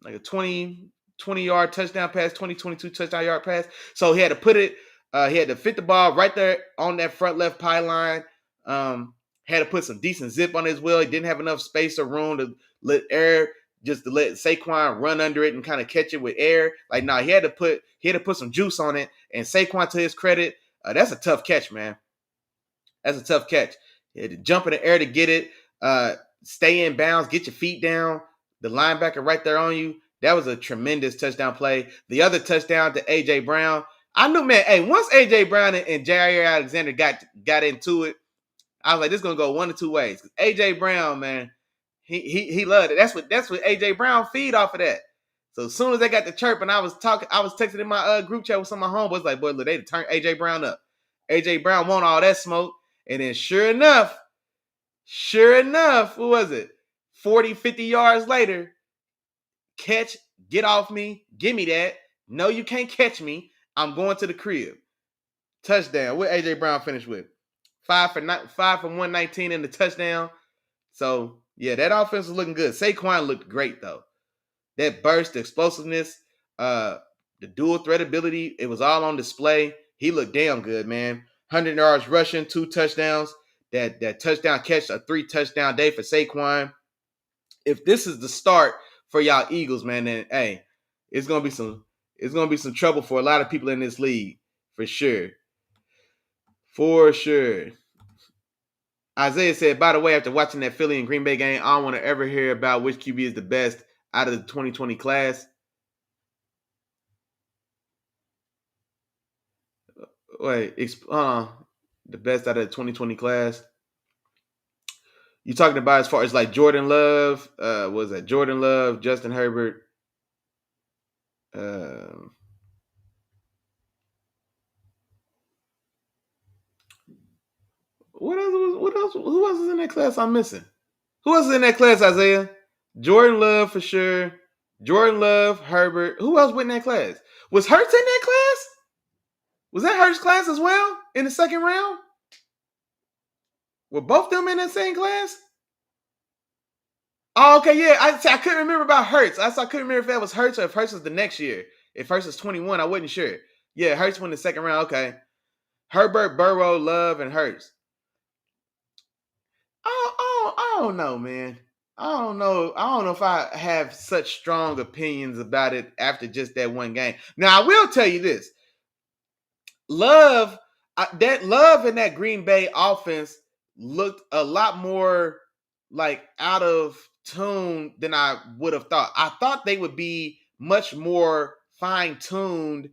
yard touchdown pass, 22 touchdown yard pass. So he had to put it. He had to fit the ball right there on that front left pylon. Had to put some decent zip on his wheel. He didn't have enough space or room to let Saquon run under it and kind of catch it with air. Like, nah, he had to put some juice on it. And Saquon, to his credit, that's a tough catch, man. That's a tough catch. He had to jump in the air to get it. Stay in bounds, get your feet down. The linebacker right there on you. That was a tremendous touchdown play. The other touchdown to A.J. Brown. I knew, man, hey, once A.J. Brown and Jair Alexander got into it, I was like, this is going to go one of 2 ways. A.J. Brown, man, he loved it. That's what A.J. Brown feed off of that. So as soon as they got the chirp and I was texting in my group chat with some of my homeboys, like, boy, look, they turned A.J. Brown up. A.J. Brown want all that smoke. And then sure enough, what was it? 40, 50 yards later, catch, get off me, give me that. No, you can't catch me. I'm going to the crib. Touchdown. What A.J. Brown finished with? 5 for 119 in the touchdown. So, yeah, that offense was looking good. Saquon looked great, though. That burst, the explosiveness, the dual threat ability, it was all on display. He looked damn good, man. 100 yards rushing, 2 touchdowns. That touchdown catch, a 3 touchdown day for Saquon. If this is the start for y'all Eagles, man, then hey, it's gonna be some trouble for a lot of people in this league, for sure. For sure. Isaiah said, by the way, after watching that Philly and Green Bay game, I don't want to ever hear about which QB is the best out of the 2020 class. Wait, the best out of the 2020 class. You talking about as far as like Jordan Love? Was that Jordan Love, Justin Herbert? What else? Who else is in that class I'm missing? Who else is in that class, Isaiah? Jordan Love for sure. Jordan Love, Herbert. Who else went in that class? Was Hurts in that class? Was that Hurts' class as well in the second round? Were both them in that same class? Oh, okay, yeah. I couldn't remember about Hurts. I couldn't remember if that was Hurts or if Hurts was the next year. If Hurts was 21, I wasn't sure. Yeah, Hurts won the second round. Okay. Herbert, Burrow, Love, and Hurts. I don't know, man. I don't know. I don't know if I have such strong opinions about it after just that one game. Now, I will tell you this. Love, that Love in that Green Bay offense looked a lot more like out of tune than I would have thought. I thought they would be much more fine tuned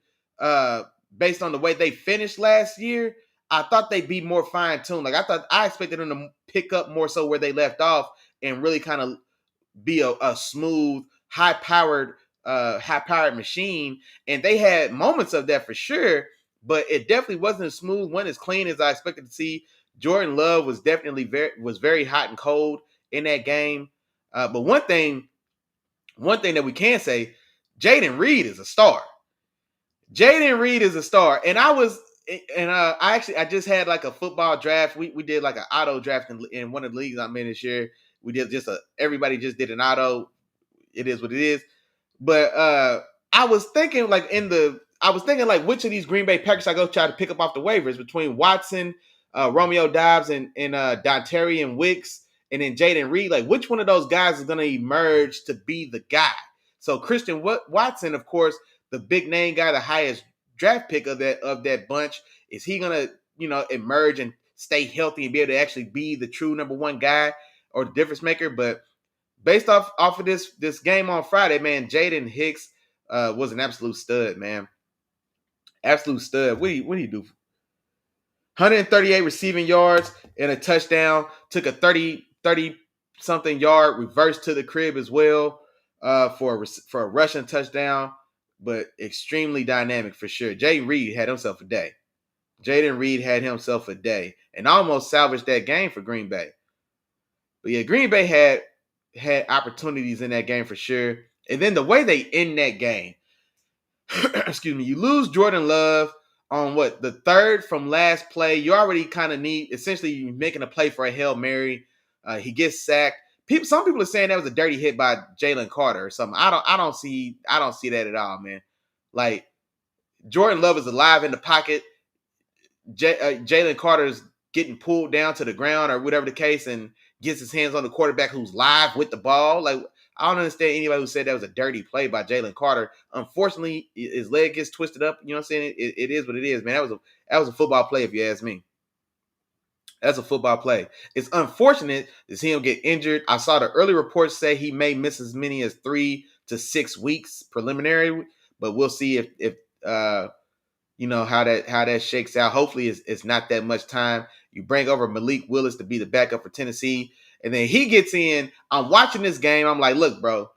based on the way they finished last year. I thought they'd be more fine tuned. Like I expected them to pick up more so where they left off and really kind of be a smooth, high powered machine. And they had moments of that for sure, but it definitely wasn't as smooth, wasn't as clean as I expected to see. Jordan Love was definitely very hot and cold in that game. But one thing that we can say, Jaden Reed is a star. Jaden Reed is a star, and I just had like a football draft. We did like an auto draft in one of the leagues I'm in this year. We did everybody just did an auto. It is what it is. But I was thinking like which of these Green Bay Packers I go try to pick up off the waivers between Watson, Romeo Dobbs, and Dontari Wicks, and then Jaden Reed. Like which one of those guys is going to emerge to be the guy? So Christian Watson, of course, the big name guy, the highest draft pick of that bunch. Is he going to emerge and stay healthy and be able to actually be the true number one guy or the difference maker? But based off of this game on Friday, man, Jaden Hicks was an absolute stud, man. Absolute stud. What do you do? 138 receiving yards and a touchdown. Took a 30 something yard reverse to the crib as well for a rushing touchdown, but extremely dynamic for sure. Jaden Reed had himself a day. And almost salvaged that game for Green Bay. But yeah, Green Bay had opportunities in that game for sure. And then the way they end that game, excuse me, you lose Jordan Love on the third from last play. You already kind of essentially you're making a play for a Hail Mary. He gets sacked. Some people are saying that was a dirty hit by Jalen Carter or something. I don't see that at all, man. Like Jordan Love is alive in the pocket. Jalen Carter's getting pulled down to the ground or whatever the case and gets his hands on the quarterback who's live with the ball. Like, I don't understand anybody who said that was a dirty play by Jalen Carter. Unfortunately, his leg gets twisted up. You know what I'm saying? It is what it is, man. That was a football play if you ask me. That's a football play. It's unfortunate to see him get injured. I saw the early reports say he may miss as many as 3 to 6 weeks preliminary, but we'll see if how that shakes out. Hopefully it's not that much time. You bring over Malik Willis to be the backup for Tennessee, and then he gets in. I'm watching this game. I'm like, look, bro,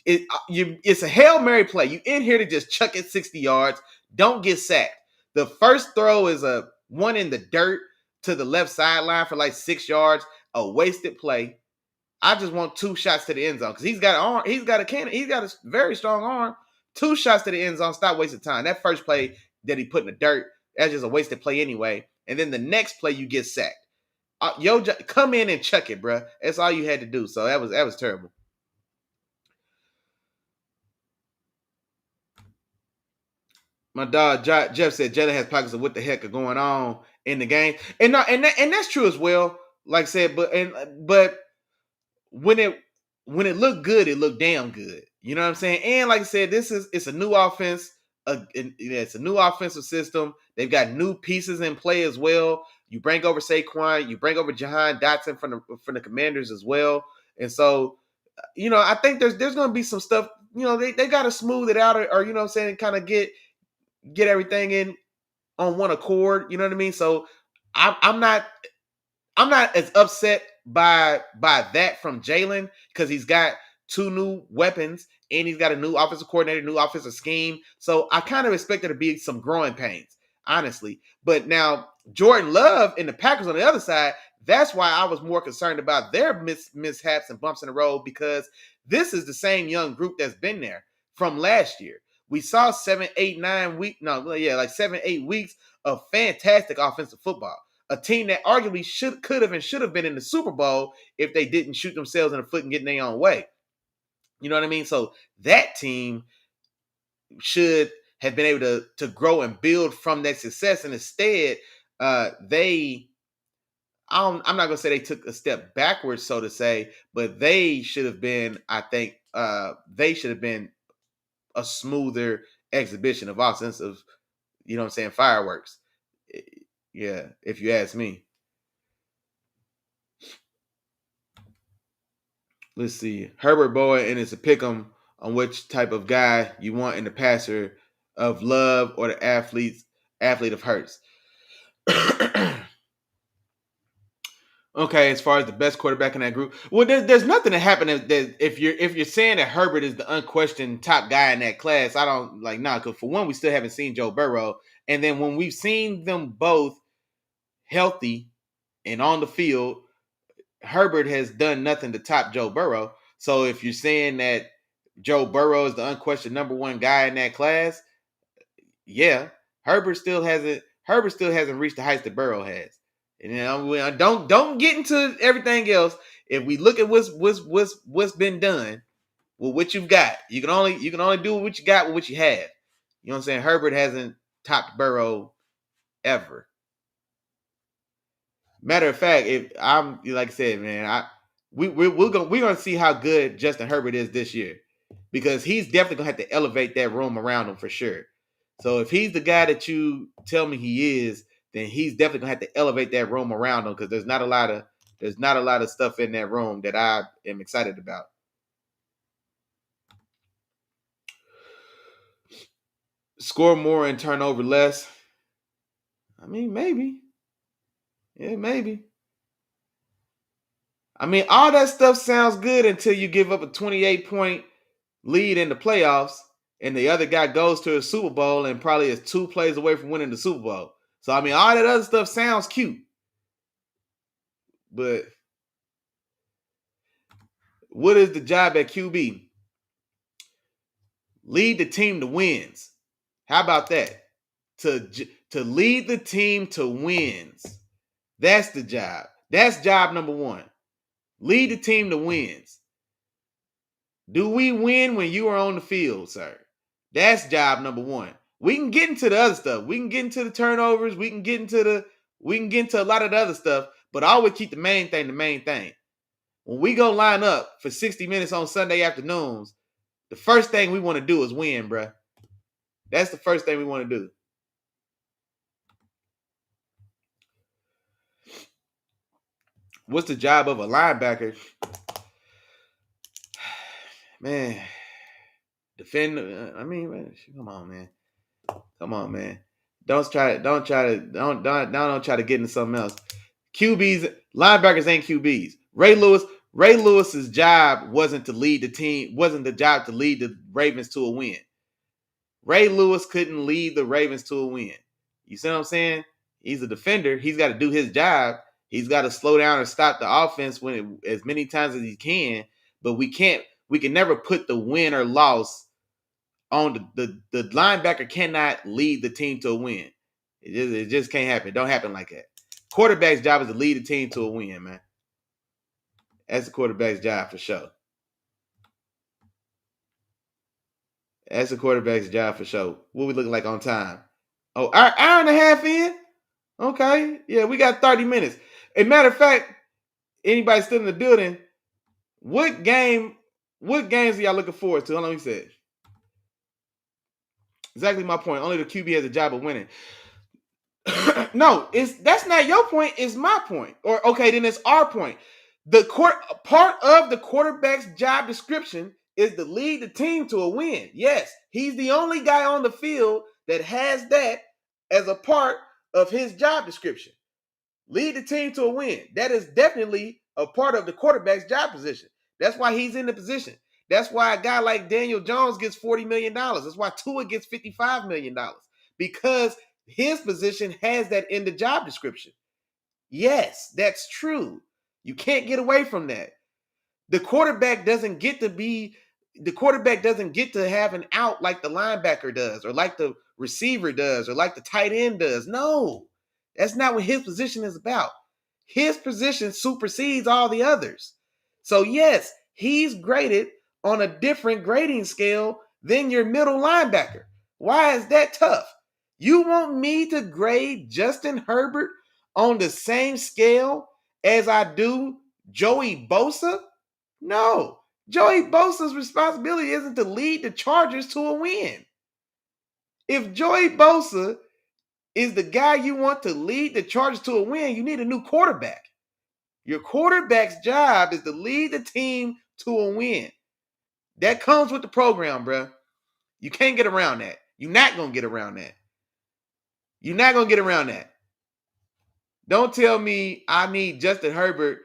it's a Hail Mary play. You in here to just chuck it 60 yards. Don't get sacked. The first throw is a one in the dirt to the left sideline for like 6 yards, a wasted play. I just want 2 shots to the end zone because he's got an arm. He's got a very strong arm. 2 shots to the end zone. Stop wasting time. That first play that he put in the dirt, that's just a wasted play anyway. And then the next play, you get sacked. Come in and chuck it, bro. That's all you had to do. So that was terrible. My dog Jeff said Jalen has pockets of what the heck are going on in the game, and that's true as well. Like I said, but when it looked good, it looked damn good. You know what I'm saying? And like I said, it's a new offense. It's a new offensive system. They've got new pieces in play as well. You bring over Saquon, you bring over Jahan Dotson from the Commanders as well, and so I think there's going to be some stuff. They got to smooth it out, or you know what I'm saying, kind of get everything in on one accord. You know what I mean? So I'm not as upset by that from Jalen because he's got 2 new weapons and he's got a new offensive coordinator, new offensive scheme. So I kind of expect there to be some growing pains, honestly. But now Jordan Love and the Packers on the other side, that's why I was more concerned about their mishaps and bumps in the road, because this is the same young group that's been there from last year. We saw 7, 8, 9 weeks. No, yeah, like 7, 8 weeks of fantastic offensive football. a team that arguably could have and should have been in the Super Bowl if they didn't shoot themselves in the foot and get in their own way. You know what I mean? So that team should have been able to grow and build from that success, and instead, they I'm not gonna say they took a step backwards, so to say, but they should have been. I think they should have been a smoother exhibition of offensive. You know what I'm saying? Fireworks. Yeah, if you ask me. Let's see. Herbert Boyd, and it's a pick 'em on which type of guy you want in the passer of Love or the athlete of Hurts. Okay, as far as the best quarterback in that group, well, there's nothing that happened that if you're saying that Herbert is the unquestioned top guy in that class, I don't like because for one, we still haven't seen Joe Burrow, and then when we've seen them both healthy and on the field, Herbert has done nothing to top Joe Burrow. So if you're saying that Joe Burrow is the unquestioned number one guy in that class, yeah, Herbert still hasn't reached the heights that Burrow has. And don't get into everything else. If we look at what's been done with what you've got, you can only do what you got with what you have. You know what I'm saying? Herbert hasn't topped Burrow ever. Matter of fact, if I'm like I said, man, we're gonna see how good Justin Herbert is this year, because he's definitely gonna have to elevate that room around him for sure. So if he's the guy that you tell me he is, then he's definitely gonna have to elevate that room around him, because there's not a lot of stuff in that room that I am excited about. Score more and turn over less. I mean, maybe. Yeah, maybe. I mean, all that stuff sounds good until you give up a 28-point lead in the playoffs and the other guy goes to a Super Bowl and probably is 2 plays away from winning the Super Bowl. So, I mean, all that other stuff sounds cute. But what is the job at QB? Lead the team to wins. How about that? To lead the team to wins. That's the job. That's job number one. Lead the team to wins. Do we win when you are on the field, sir? That's job number one. We can get into the other stuff. We can get into the turnovers. We can get into a lot of the other stuff, but I always keep the main thing the main thing. When we go line up for 60 minutes on Sunday afternoons, the first thing we want to do is win, bruh. That's the first thing we want to do. What's the job of a linebacker? Man, defend. I mean, man, come on, man. Come on, man. Don't try to get into something else. QBs, linebackers ain't QBs. Ray Lewis's job wasn't to lead the team, wasn't the job to lead the Ravens to a win. Ray Lewis couldn't lead the Ravens to a win. You see what I'm saying? He's a defender. He's got to do his job. He's got to slow down and stop the offense as many times as he can. But we can never put the win or loss on the linebacker. Cannot lead the team to a win. It just can't happen. It don't happen like that. Quarterback's job is to lead the team to a win, man. That's the quarterback's job for sure. That's the quarterback's job for sure. What we looking like on time? Oh, hour and a half in? Okay. Yeah, we got 30 minutes. As a matter of fact, anybody still in the building, what games are y'all looking forward to? Hold on, you said. Exactly my point. Only the QB has a job of winning. No, that's not your point, it's my point. Or okay, then it's our point. Part of the quarterback's job description is to lead the team to a win. Yes, he's the only guy on the field that has that as a part of his job description. Lead the team to a win. That is definitely a part of the quarterback's job position. That's why he's in the position. That's why a guy like Daniel Jones gets $40 million. That's why Tua gets $55 million. Because his position has that in the job description. Yes, that's true. You can't get away from that. The quarterback doesn't get to have an out like the linebacker does, or like the receiver does, or like the tight end does. No. That's not what his position is about. His position supersedes all the others. So yes, he's graded on a different grading scale than your middle linebacker. Why is that tough? You want me to grade Justin Herbert on the same scale as I do Joey Bosa? No. Joey Bosa's responsibility isn't to lead the Chargers to a win. If Joey Bosa is the guy you want to lead the Chargers to a win, you need a new quarterback. Your quarterback's job is to lead the team to a win. That comes with the program, bro. You can't get around that. You're not going to get around that. You're not going to get around that. Don't tell me I need Justin Herbert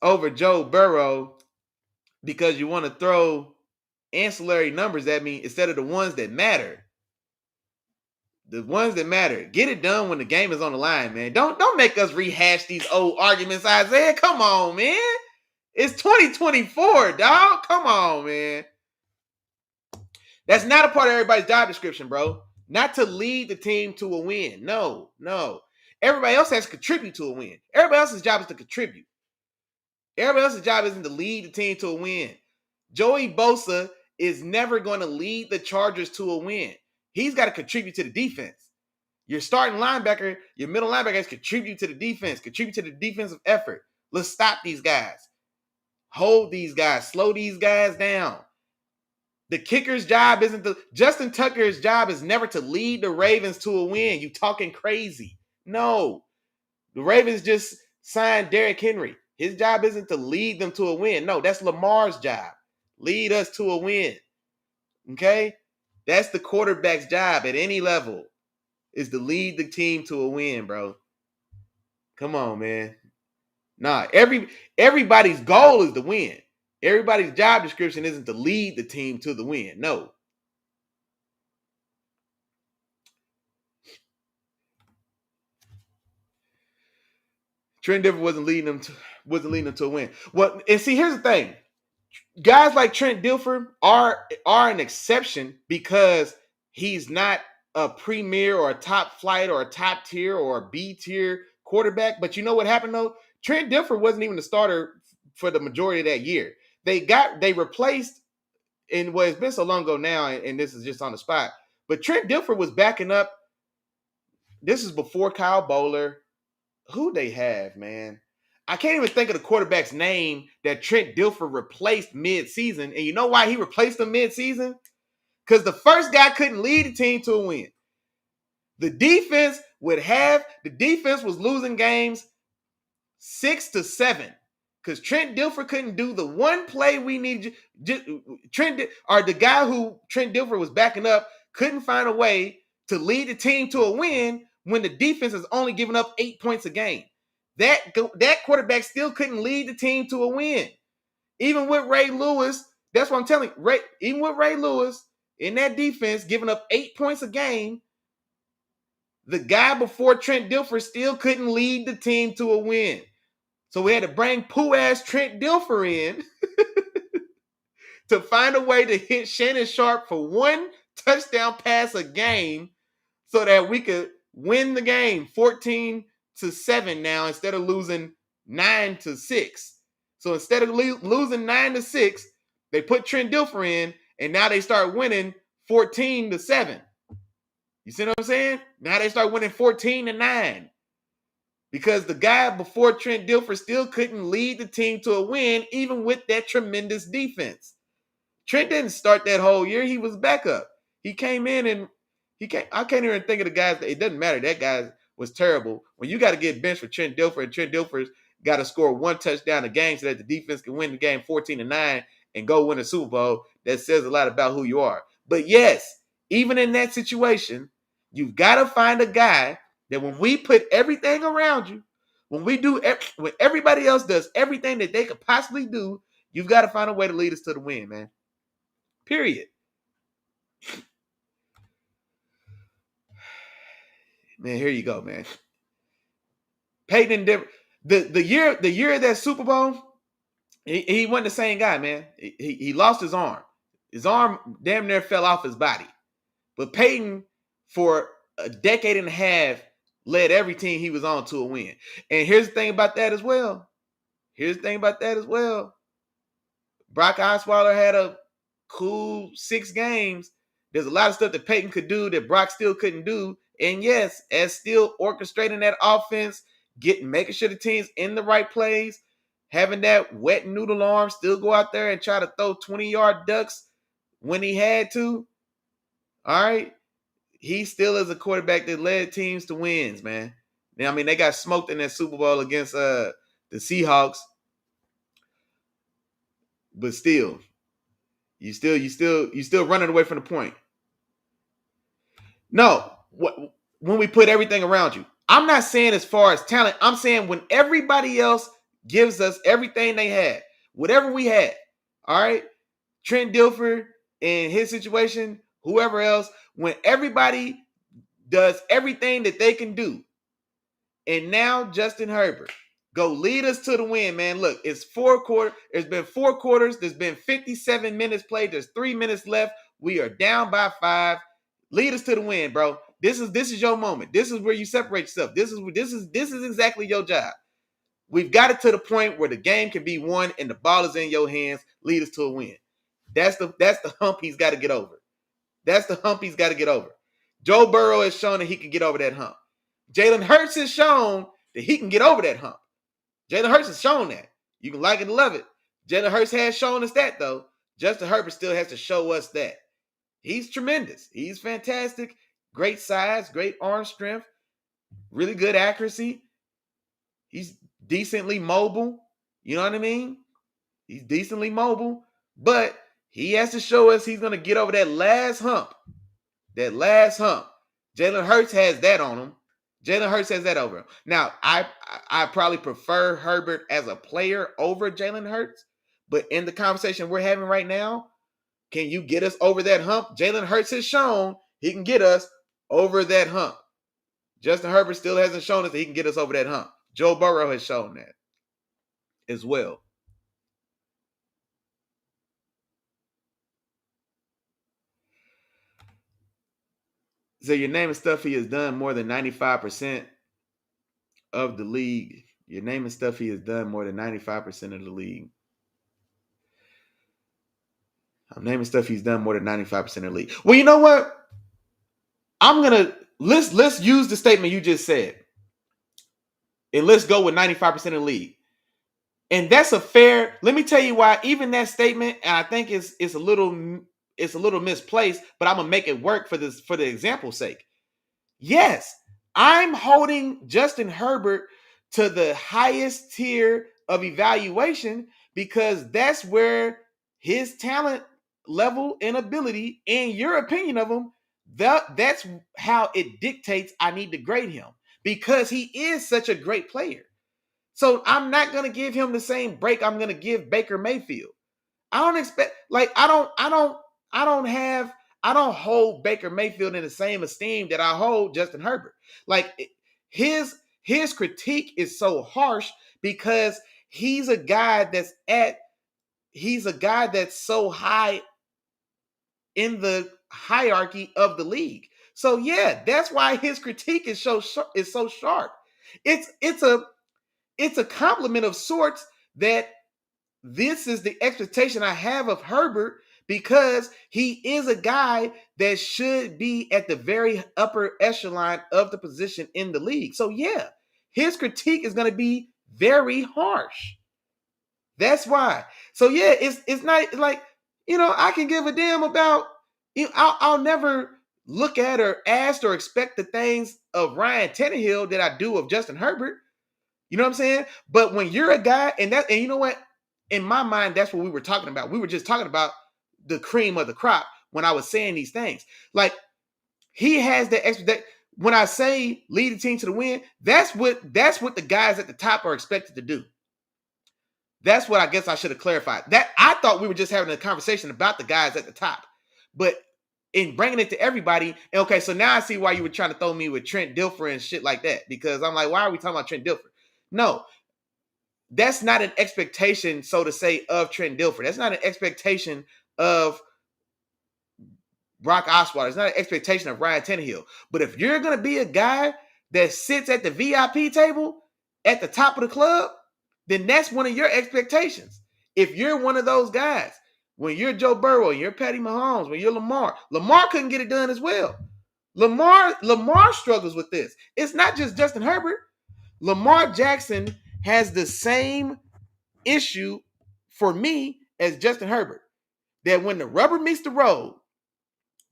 over Joe Burrow because you want to throw ancillary numbers at me instead of the ones that matter. The ones that matter. Get it done when the game is on the line, man. Don't make us rehash these old arguments, Isaiah. Come on, man. It's 2024, dog. Come on, man. That's not a part of everybody's job description, bro. Not to lead the team to a win. No. Everybody else has to contribute to a win. Everybody else's job is to contribute. Everybody else's job isn't to lead the team to a win. Joey Bosa is never going to lead the Chargers to a win. He's got to contribute to the defense. Your starting linebacker, your middle linebackers contribute to the defense, contribute to the defensive effort. Let's stop these guys. Hold these guys. Slow these guys down. The kicker's job isn't Justin Tucker's job is never to lead the Ravens to a win. You talking crazy. No. The Ravens just signed Derrick Henry. His job isn't to lead them to a win. No, that's Lamar's job. Lead us to a win. Okay? That's the quarterback's job at any level, is to lead the team to a win, bro. Come on, man. Nah, everybody's goal is to win. Everybody's job description isn't to lead the team to the win. No. Trent Dilfer wasn't leading them to a win. Well, and see, here's the thing. Guys like Trent Dilfer are an exception because he's not a premier or a top flight or a top tier or a B tier quarterback. But you know what happened though? Trent Dilfer wasn't even the starter for the majority of that year. They replaced, and well, it's been so long ago now, and this is just on the spot. But Trent Dilfer was backing up. This is before Kyle Bowler. Who they have, man? I can't even think of the quarterback's name that Trent Dilfer replaced mid-season. And you know why he replaced him mid-season? Because the first guy couldn't lead the team to a win. The defense was losing games 6-7. Because Trent Dilfer couldn't do the one play we needed. The guy who Trent Dilfer was backing up couldn't find a way to lead the team to a win when the defense is only giving up 8 points a game. That quarterback still couldn't lead the team to a win. Even with Ray Lewis, that's what I'm telling you. Even with Ray Lewis in that defense giving up 8 points a game, the guy before Trent Dilfer still couldn't lead the team to a win. So we had to bring poo-ass Trent Dilfer in to find a way to hit Shannon Sharp for one touchdown pass a game so that we could win the game 14-7 now instead of losing 9-6. So instead of losing 9-6, they put Trent Dilfer in, and now they start winning 14-7. You see what I'm saying? Now they start winning 14-9. Because the guy before Trent Dilfer still couldn't lead the team to a win, even with that tremendous defense. Trent didn't start that whole year. He was backup. He came in and I can't even think of the guys. It doesn't matter. That guy was terrible. When you got to get benched for Trent Dilfer, and Trent Dilfer's got to score one touchdown a game so that the defense can win the game 14-9 and go win a Super Bowl, that says a lot about who you are. But yes, even in that situation, you've got to find a guy that when we put everything around you, when everybody else does everything that they could possibly do, you've got to find a way to lead us to the win, man. Period. Man, here you go, man. Peyton didn't. The year of that Super Bowl, he wasn't the same guy, man. He lost his arm. His arm damn near fell off his body. But Peyton, for a decade and a half, led every team he was on to a win. And here's the thing about that as well. Brock Osweiler had a cool 6 games. There's a lot of stuff that Peyton could do that Brock still couldn't do. And yes, as still orchestrating that offense, making sure the team's in the right plays, having that wet noodle arm, still go out there and try to throw 20-yard ducks when he had to. All right. He still is a quarterback that led teams to wins, man. Now, I mean, they got smoked in that Super Bowl against the Seahawks. But still, you still running away from the point. No, when we put everything around you. I'm not saying as far as talent. I'm saying when everybody else gives us everything they had, whatever we had. All right, Trent Dilfer in his situation, whoever else, when everybody does everything that they can do, and now Justin Herbert go lead us to the win, man. Look, it's 4 quarters. There's been 4 quarters. There's been 57 minutes played. There's 3 minutes left. We are down by 5. Lead us to the win, bro. This is your moment. This is where you separate yourself. This is exactly your job. We've got it to the point where the game can be won and the ball is in your hands. Lead us to a win. That's the hump he's got to get over. Joe Burrow has shown that he can get over that hump. Jalen Hurts has shown that he can get over that hump. Jalen Hurts has shown that. You can like it or love it. Jalen Hurts has shown us that, though. Justin Herbert still has to show us that. He's tremendous. He's fantastic. Great size, great arm strength, really good accuracy. He's decently mobile. You know what I mean? He's decently mobile. But he has to show us he's going to get over that last hump. Jalen Hurts has that on him. Jalen Hurts has that over him. Now, I probably prefer Herbert as a player over Jalen Hurts. But in the conversation we're having right now, can you get us over that hump? Jalen Hurts has shown he can get us over that hump. Justin Herbert still hasn't shown us that he can get us over that hump. Joe Burrow has shown that as well. So you're naming stuff he has done more than 95% of the league. You're naming stuff he has done more than 95% of the league. I'm naming stuff he's done more than 95% of the league. Well, you know what? Let's use the statement you just said. And let's go with 95% of the league. And that's a fair, let me tell you why even that statement, and I think it's a little misplaced, but I'm gonna make it work for the example's sake. Yes, I'm holding Justin Herbert to the highest tier of evaluation because that's where his talent level and ability and your opinion of him, that's how it dictates I need to grade him because he is such a great player. So I'm not going to give him the same break I'm going to give Baker Mayfield. I don't expect, like, I don't hold Baker Mayfield in the same esteem that I hold Justin Herbert. Like his critique is so harsh because he's a guy that's so high in the hierarchy of the league. So yeah, that's why his critique is so sharp. It's a compliment of sorts that this is the expectation I have of Herbert because he is a guy that should be at the very upper echelon of the position in the league. So yeah, his critique is going to be very harsh. That's why. So yeah, it's not like, I can give a damn about, I'll never look at or ask or expect the things of Ryan Tannehill that I do of Justin Herbert. You know what I'm saying? But when you're a guy, and you know what? In my mind, that's what we were talking about. We were just talking about the cream of the crop when I was saying these things. Like he has that when I say lead the team to the win, that's what the guys at the top are expected to do. That's what I guess I should have clarified. That I thought we were just having a conversation about the guys at the top, but in bringing it to everybody, okay, so now I see why you were trying to throw me with Trent Dilfer and shit like that, because I'm like, why are we talking about Trent Dilfer? No, that's not an expectation, so to say, of Trent Dilfer. That's not an expectation of Brock Osweiler. It's not an expectation of Ryan Tannehill. But if you're going to be a guy that sits at the VIP table at the top of the club, then that's one of your expectations. If you're one of those guys, when you're Joe Burrow, you're Patty Mahomes, when you're Lamar couldn't get it done as well. Lamar struggles with this. It's not just Justin Herbert. Lamar Jackson has the same issue for me as Justin Herbert. That when the rubber meets the road,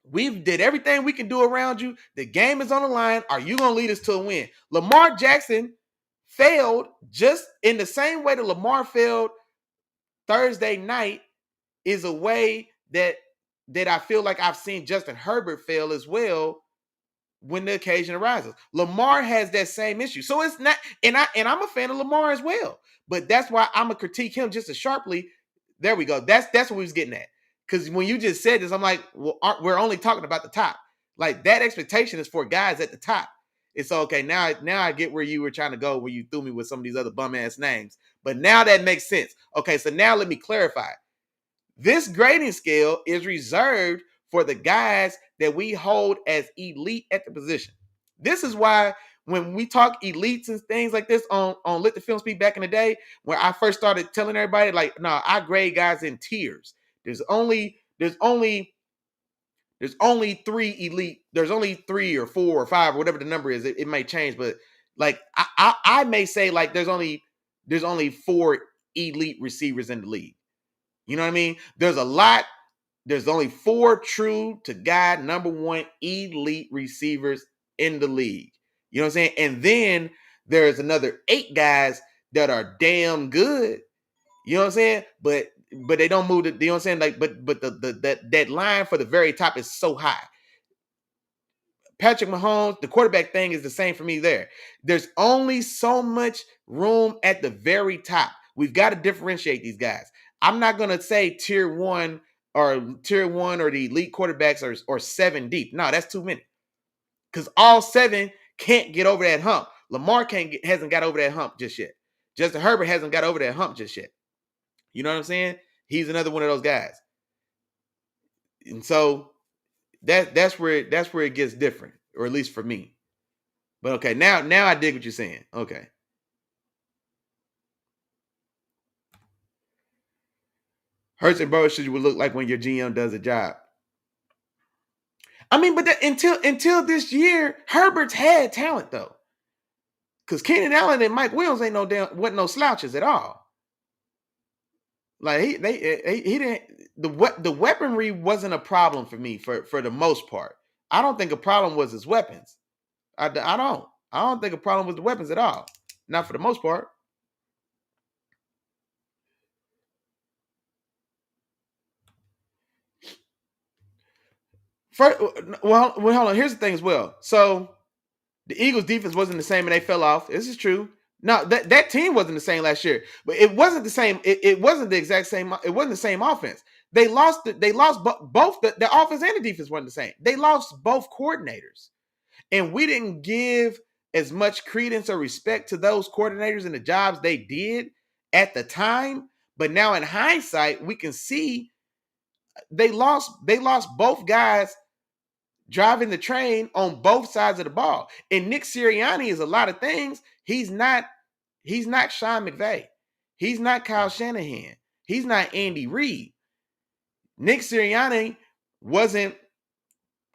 we've did everything we can do around you. The game is on the line. Are you going to lead us to a win? Lamar Jackson failed just in the same way that Lamar failed Thursday night is a way that I feel like I've seen Justin Herbert fail as well when the occasion arises. Lamar has that same issue. So it's not, and I'm a fan of Lamar as well. But that's why I'm gonna critique him just as sharply. There we go. That's what we was getting at. Because when you just said this, I'm like, well, we're only talking about the top. Like that expectation is for guys at the top. It's okay. Now I get where you were trying to go, where you threw me with some of these other bum ass names. But now that makes sense. Okay, so now let me clarify. This grading scale is reserved for the guys that we hold as elite at the position. This is why when we talk elites and things like this on Let the Film Speak back in the day, where I first started telling everybody, like, no, I grade guys in tiers. There's only 3 elite. There's only 3 or 4 or 5 or whatever the number is. It may change, but like I may say like there's only 4 elite receivers in the league. You know what I mean? There's a lot. There's only 4 true to God number 1 elite receivers in the league. You know what I'm saying? And then there's another 8 guys that are damn good. You know what I'm saying? But they don't move the, you know what I'm saying? Like, but that line for the very top is so high. Patrick Mahomes, the quarterback thing is the same for me there. There's only so much room at the very top. We've got to differentiate these guys. I'm not going to say tier one or the elite quarterbacks are 7 deep. No, that's too many. Because all 7 can't get over that hump. Lamar hasn't got over that hump just yet. Justin Herbert hasn't got over that hump just yet. You know what I'm saying? He's another one of those guys. And so that's where it gets different, or at least for me. But okay, now I dig what you're saying. Okay. Hurts and Burrow should look like when your GM does a job. I mean, but until this year, Herbert's had talent though. Because Keenan Allen and Mike Williams wasn't no slouches at all. Like he didn't, the weaponry wasn't a problem for me for the most part. I don't think a problem was his weapons. I don't think a problem was the weapons at all. Not for the most part. Well, hold on. Here's the thing as well. So the Eagles' defense wasn't the same, and they fell off. This is true. No, that team wasn't the same last year, but it wasn't the same. It wasn't the exact same. It wasn't the same offense. They lost both the offense and the defense weren't the same. They lost both coordinators, and we didn't give as much credence or respect to those coordinators and the jobs they did at the time. But now in hindsight, we can see they lost both guys driving the train on both sides of the ball. And Nick Sirianni is a lot of things. He's not Sean McVay. He's not Kyle Shanahan. He's not Andy Reid. Nick Sirianni wasn't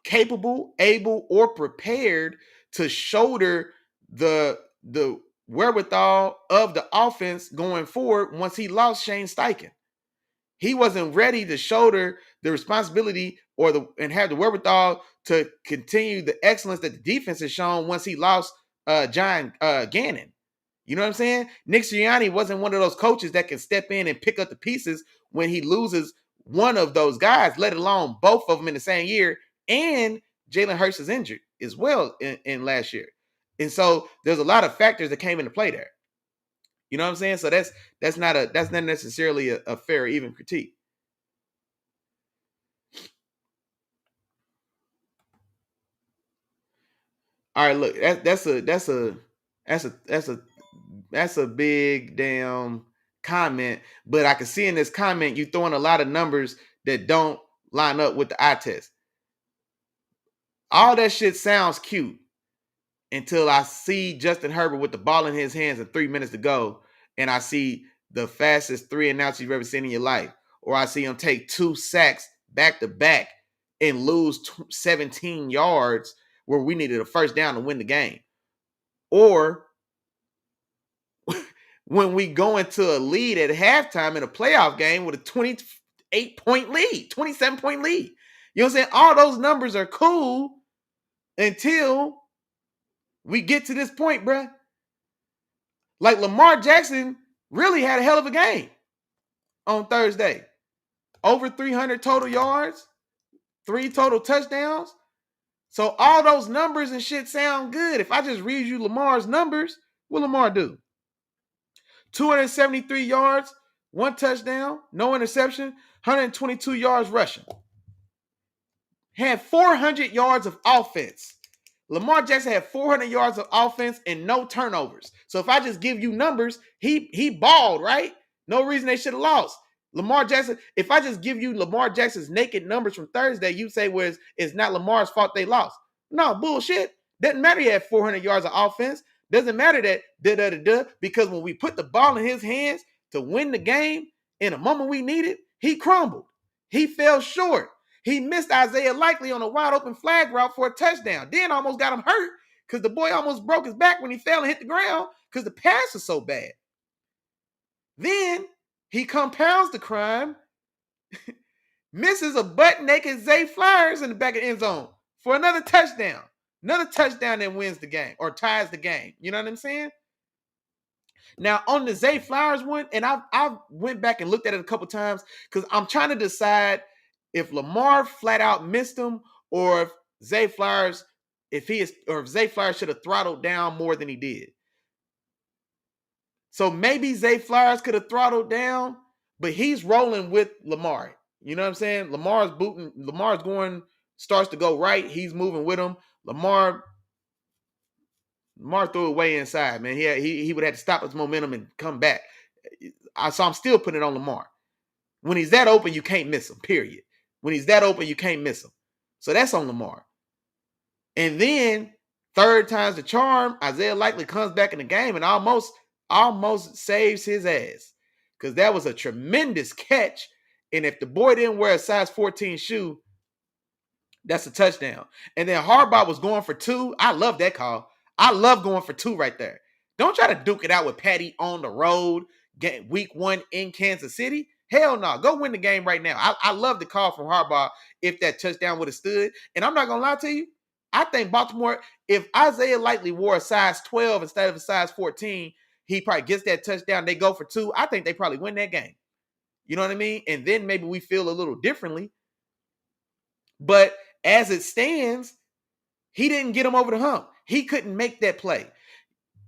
capable, able, or prepared to shoulder the wherewithal of the offense going forward once he lost Shane Steichen. He wasn't ready to shoulder the responsibility and have the wherewithal to continue the excellence that the defense has shown once he lost John Gannon. You know what I'm saying? Nick Sirianni wasn't one of those coaches that can step in and pick up the pieces when he loses one of those guys, let alone both of them in the same year. And Jalen Hurts is injured as well in last year. And so there's a lot of factors that came into play there. You know what I'm saying? So that's not necessarily a fair or even critique. All right, look, that's a big damn comment, but I can see in this comment you throwing a lot of numbers that don't line up with the eye test. All that shit sounds cute. until I see Justin Herbert with the ball in his hands and 3 minutes to go, and I see the fastest 3-and-outs you've ever seen in your life, or I see him take 2 sacks back to back and lose 17 yards where we needed a first down to win the game, or when we go into a lead at halftime in a playoff game with a 28-point lead, 27-point lead. You know what I'm saying? All those numbers are cool until we get to this point, bruh. Like Lamar Jackson really had a hell of a game on Thursday. Over 300 total yards, 3 total touchdowns. So all those numbers and shit sound good. If I just read you Lamar's numbers, what Lamar do? 273 yards, 1 touchdown, no interception, 122 yards rushing. Had 400 yards of offense. Lamar Jackson had 400 yards of offense and no turnovers. So if I just give you numbers, he balled, right? No reason they should have lost. Lamar Jackson, if I just give you Lamar Jackson's naked numbers from Thursday, you say, well, it's not Lamar's fault they lost. No, bullshit. Doesn't matter he had 400 yards of offense. Doesn't matter that because when we put the ball in his hands to win the game in a moment we needed, he crumbled. He fell short. He missed Isaiah Likely on a wide open flag route for a touchdown. Then almost got him hurt because the boy almost broke his back when he fell and hit the ground because the pass was so bad. Then he compounds the crime, misses a butt-naked Zay Flowers in the back of the end zone for another touchdown. Another touchdown that wins the game or ties the game. You know what I'm saying? Now, on the Zay Flowers one, and I went back and looked at it a couple times because I'm trying to decide if Lamar flat out missed him or if Zay Flowers, if Zay Flowers should have throttled down more than he did. So maybe Zay Flowers could have throttled down, but he's rolling with Lamar. You know what I'm saying? Lamar's going, starts to go right. He's moving with him. Lamar threw it way inside, man. He would have to stop his momentum and come back. So I'm still putting it on Lamar. When he's that open, you can't miss him, period. When he's that open, you can't miss him. So that's on Lamar. And then, third time's the charm, Isaiah Likely comes back in the game and almost saves his ass. Because that was a tremendous catch. And if the boy didn't wear a size 14 shoe, that's a touchdown. And then Harbaugh was going for 2. I love that call. I love going for 2 right there. Don't try to duke it out with Patty on the road, week 1 in Kansas City. Hell no. Go win the game right now. I love the call from Harbaugh if that touchdown would have stood. And I'm not going to lie to you. I think Baltimore, if Isaiah Likely wore a size 12 instead of a size 14, he probably gets that touchdown. They go for 2. I think they probably win that game. You know what I mean? And then maybe we feel a little differently. But as it stands, he didn't get him over the hump. He couldn't make that play.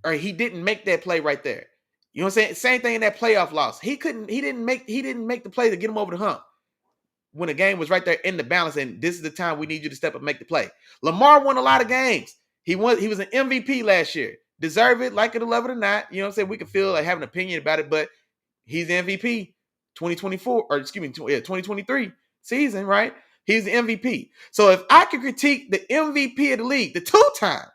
Or he didn't make that play right there. You know what I'm saying? Same thing in that playoff loss. He didn't make the play to get him over the hump when the game was right there in the balance, and this is the time we need you to step up and make the play. Lamar won a lot of games. He was an MVP last year. Deserve it, like it or love it or not. You know what I'm saying? We can feel like have an opinion about it, but he's the MVP 2023 season, right? He's the MVP. So if I could critique the MVP of the league, the 2-time,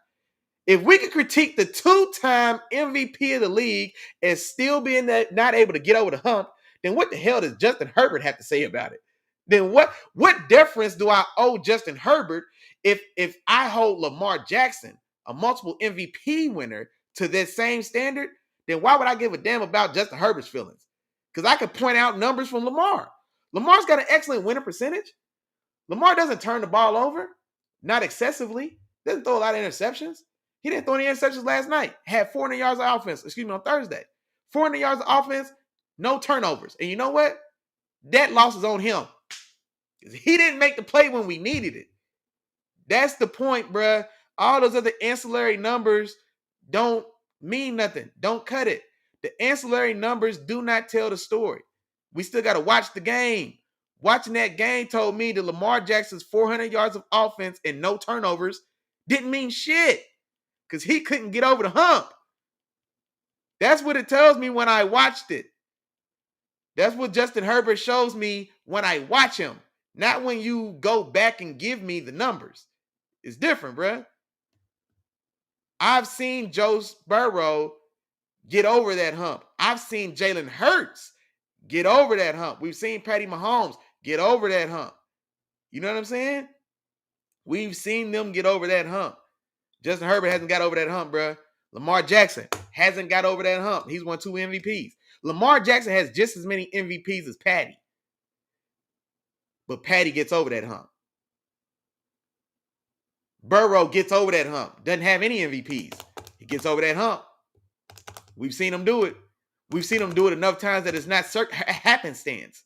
if we could critique the 2-time MVP of the league and still being not able to get over the hump, then what the hell does Justin Herbert have to say about it? Then what deference do I owe Justin Herbert if I hold Lamar Jackson, a multiple MVP winner, to that same standard? Then why would I give a damn about Justin Herbert's feelings? Because I could point out numbers from Lamar. Lamar's got an excellent winning percentage. Lamar doesn't turn the ball over, not excessively. Doesn't throw a lot of interceptions. He didn't throw any interceptions last night. Had 400 yards of offense, on Thursday. 400 yards of offense, no turnovers. And you know what? That loss is on him. He didn't make the play when we needed it. That's the point, bruh. All those other ancillary numbers don't mean nothing. Don't cut it. The ancillary numbers do not tell the story. We still got to watch the game. Watching that game told me that Lamar Jackson's 400 yards of offense and no turnovers didn't mean shit because he couldn't get over the hump. That's what it tells me when I watched it. That's what Justin Herbert shows me when I watch him. Not when you go back and give me the numbers. It's different, bruh. I've seen Joe Burrow get over that hump. I've seen Jalen Hurts get over that hump. We've seen Patty Mahomes get over that hump. You know what I'm saying? We've seen them get over that hump. Justin Herbert hasn't got over that hump, bro. Lamar Jackson hasn't got over that hump. He's won 2 MVPs. Lamar Jackson has just as many MVPs as Patty. But Patty gets over that hump. Burrow gets over that hump. Doesn't have any MVPs. He gets over that hump. We've seen him do it. We've seen him do it enough times that it's not happenstance.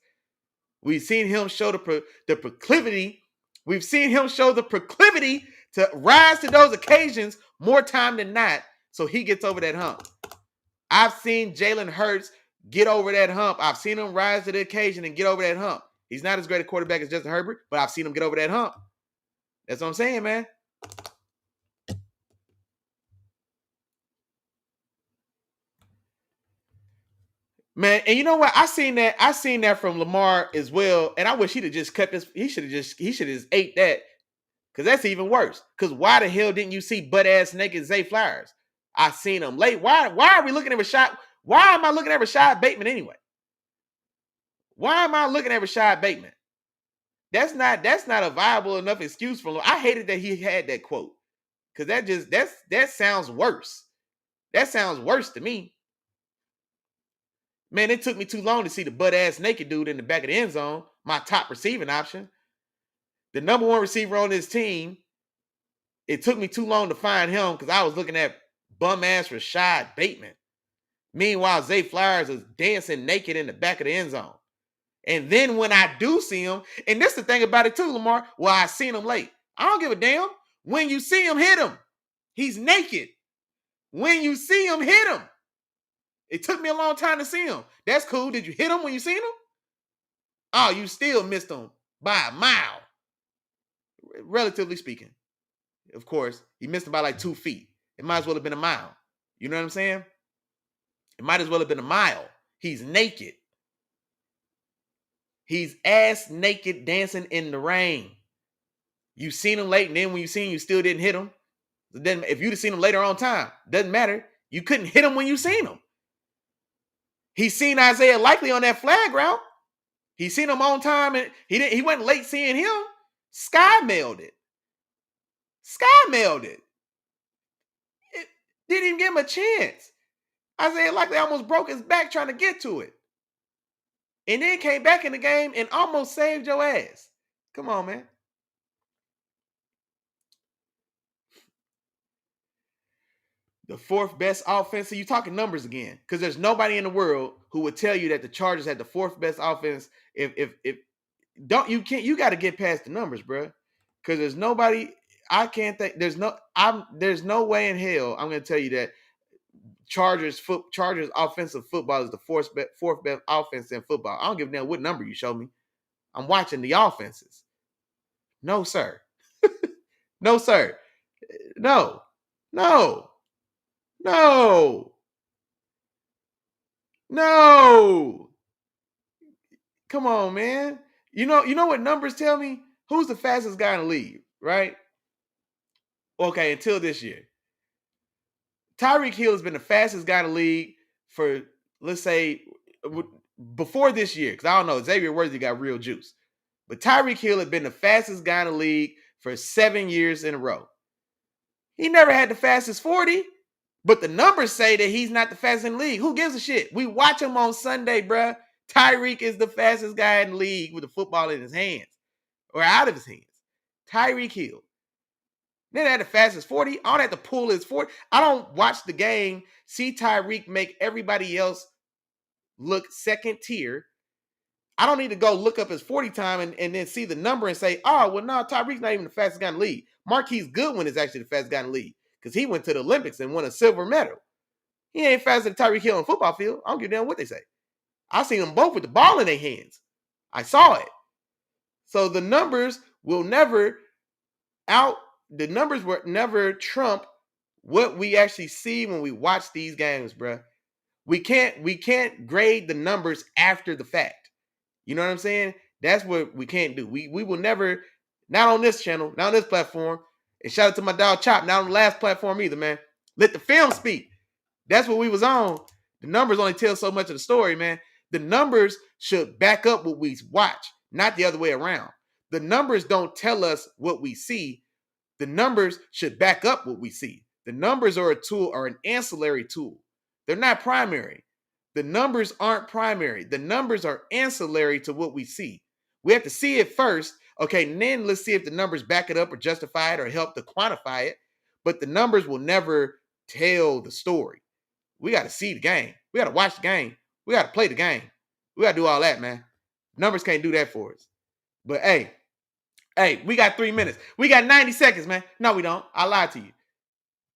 We've seen him show the proclivity. We've seen him show the proclivity to rise to those occasions more time than not, so he gets over that hump. I've seen Jalen Hurts get over that hump. I've seen him rise to the occasion and get over that hump. He's not as great a quarterback as Justin Herbert, but I've seen him get over that hump. That's what I'm saying, man. Man, and you know what? I seen that from Lamar as well. And I wish he'd have just kept his, he should have just ate that. Cause that's even worse. Cause why the hell didn't you see butt-ass naked Zay Flowers? I seen him late. Why are we looking at Rashad? Why am I looking at Rashad Bateman anyway? Why am I looking at Rashad Bateman? That's not a viable enough excuse for him. I hated that he had that quote. Cause that sounds worse. That sounds worse to me. Man, it took me too long to see the butt-ass naked dude in the back of the end zone, my top receiving option. The number one receiver on this team. It took me too long to find him because I was looking at bum-ass Rashad Bateman. Meanwhile, Zay Flowers is dancing naked in the back of the end zone. And then when I do see him, and this is the thing about it too, Lamar, well, I seen him late. I don't give a damn. When you see him, hit him. He's naked. When you see him, hit him. It took me a long time to see him. That's cool. Did you hit him when you seen him? Oh, you still missed him by a mile. Relatively speaking. Of course, he missed him by like 2 feet. It might as well have been a mile. You know what I'm saying? It might as well have been a mile. He's naked. He's ass naked dancing in the rain. You seen him late, and then when you seen him, you still didn't hit him. Then if you'd have seen him later on time, doesn't matter. You couldn't hit him when you seen him. He seen Isaiah Likely on that flag route. He seen him on time, and he wasn't late seeing him. Sky mailed it. It didn't even give him a chance. Isaiah Likely almost broke his back trying to get to it. And then came back in the game and almost saved your ass. Come on, man. The fourth best offense. So you're talking numbers again. Because there's nobody in the world who would tell you that the Chargers had the fourth best offense. You got to get past the numbers, bro. Because there's nobody. I can't think. There's no way in hell I'm going to tell you that Chargers offensive football is the fourth best offense in football. I don't give a damn what number you show me. I'm watching the offenses. No, sir. No, sir. No. Come on, man. You know what numbers tell me? Who's the fastest guy in the league, right? Okay, until this year. Tyreek Hill has been the fastest guy in the league for, let's say, before this year. Because I don't know, Xavier Worthy got real juice. But Tyreek Hill had been the fastest guy in the league for 7 years in a row. He never had the fastest 40, but the numbers say that he's not the fastest in the league. Who gives a shit? We watch him on Sunday, bruh. Tyreek is the fastest guy in the league with the football in his hands or out of his hands. Tyreek Hill. Then had the fastest 40. I don't have to pull his 40. I don't watch the game, see Tyreek make everybody else look second tier. I don't need to go look up his 40 time and then see the number and say, oh, well, no, Tyreek's not even the fastest guy in the league. Marquise Goodwin is actually the fastest guy in the league because he went to the Olympics and won a silver medal. He ain't faster than Tyreek Hill on the football field. I don't give a damn what they say. I seen them both with the ball in their hands. I saw it. So the numbers will never trump what we actually see when we watch these games, bro. We can't grade the numbers after the fact. You know what I'm saying? That's what we can't do. We will never, not on this channel, not on this platform. And shout out to my dog Chop, not on the last platform either, man. Let the film speak. That's what we was on. The numbers only tell so much of the story, man. The numbers should back up what we watch, not the other way around. The numbers don't tell us what we see. The numbers should back up what we see. The numbers are a tool or an ancillary tool. They're not primary. The numbers aren't primary. The numbers are ancillary to what we see. We have to see it first. Okay, and then let's see if the numbers back it up or justify it or help to quantify it. But the numbers will never tell the story. We got to see the game. We got to watch the game. We got to play the game. We got to do all that, man. Numbers can't do that for us. But hey, we got 3 minutes. We got 90 seconds, man. No, we don't. I lied to you.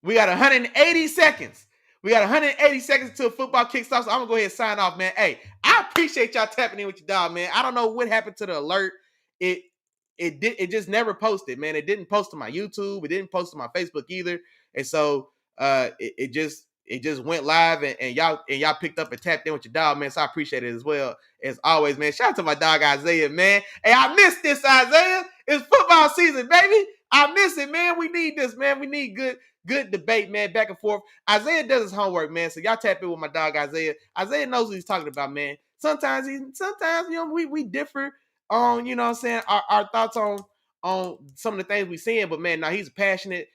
We got 180 seconds. We got 180 seconds until football kicks off. So I'm going to go ahead and sign off, man. Hey, I appreciate y'all tapping in with your dog, man. I don't know what happened to the alert. It just never posted, man. It didn't post to my YouTube. It didn't post to my Facebook either. And so it just went live and y'all picked up and tapped in with your dog, man. So I appreciate it as well. As always, man. Shout out to my dog Isaiah, man. Hey, I missed this, Isaiah. It's football season, baby. I miss it, man. We need this, man. We need good debate, man, back and forth. Isaiah does his homework, man. So y'all tap in with my dog Isaiah. Isaiah knows what he's talking about, man. Sometimes we differ on, you know what I'm saying, our thoughts on some of the things we seeing, but man, now he's passionate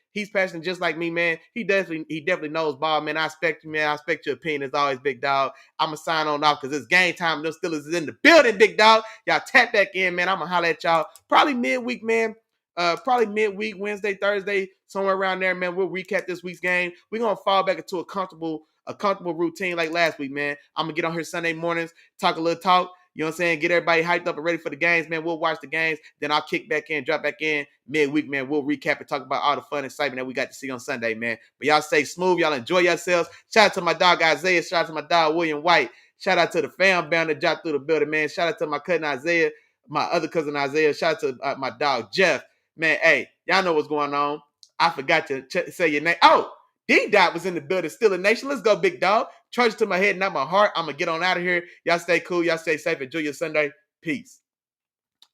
just like me, man. He definitely knows ball, man. I respect you, man. I respect your opinion as always, big dog. I'm gonna sign on off because it's game time. Those Steelers is in the building, big dog. Y'all tap back in, man. I'm gonna holler at y'all probably midweek, man. Probably midweek, Wednesday, Thursday, somewhere around there, man. We'll recap this week's game. We're gonna fall back into a comfortable routine like last week, man. I'm gonna get on here Sunday mornings, talk a little talk. You know what I'm saying? Get everybody hyped up and ready for the games, man. We'll watch the games. Then I'll kick back in, drop back in midweek, man. We'll recap and talk about all the fun and excitement that we got to see on Sunday, man. But y'all stay smooth. Y'all enjoy yourselves. Shout out to my dog Isaiah. Shout out to my dog William White. Shout out to the fam band that dropped through the building, man. Shout out to my cousin Isaiah, my other cousin Isaiah. Shout out to my dog Jeff. Man, hey, y'all know what's going on. I forgot to say your name. Oh, D-Dot was in the building. Still a nation. Let's go, big dog. Charge to my head, not my heart. I'm going to get on out of here. Y'all stay cool. Y'all stay safe. Enjoy your Sunday. Peace.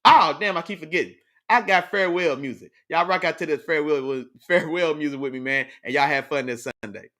Oh, damn, I keep forgetting. I got farewell music. Y'all rock out to this farewell music with me, man. And y'all have fun this Sunday.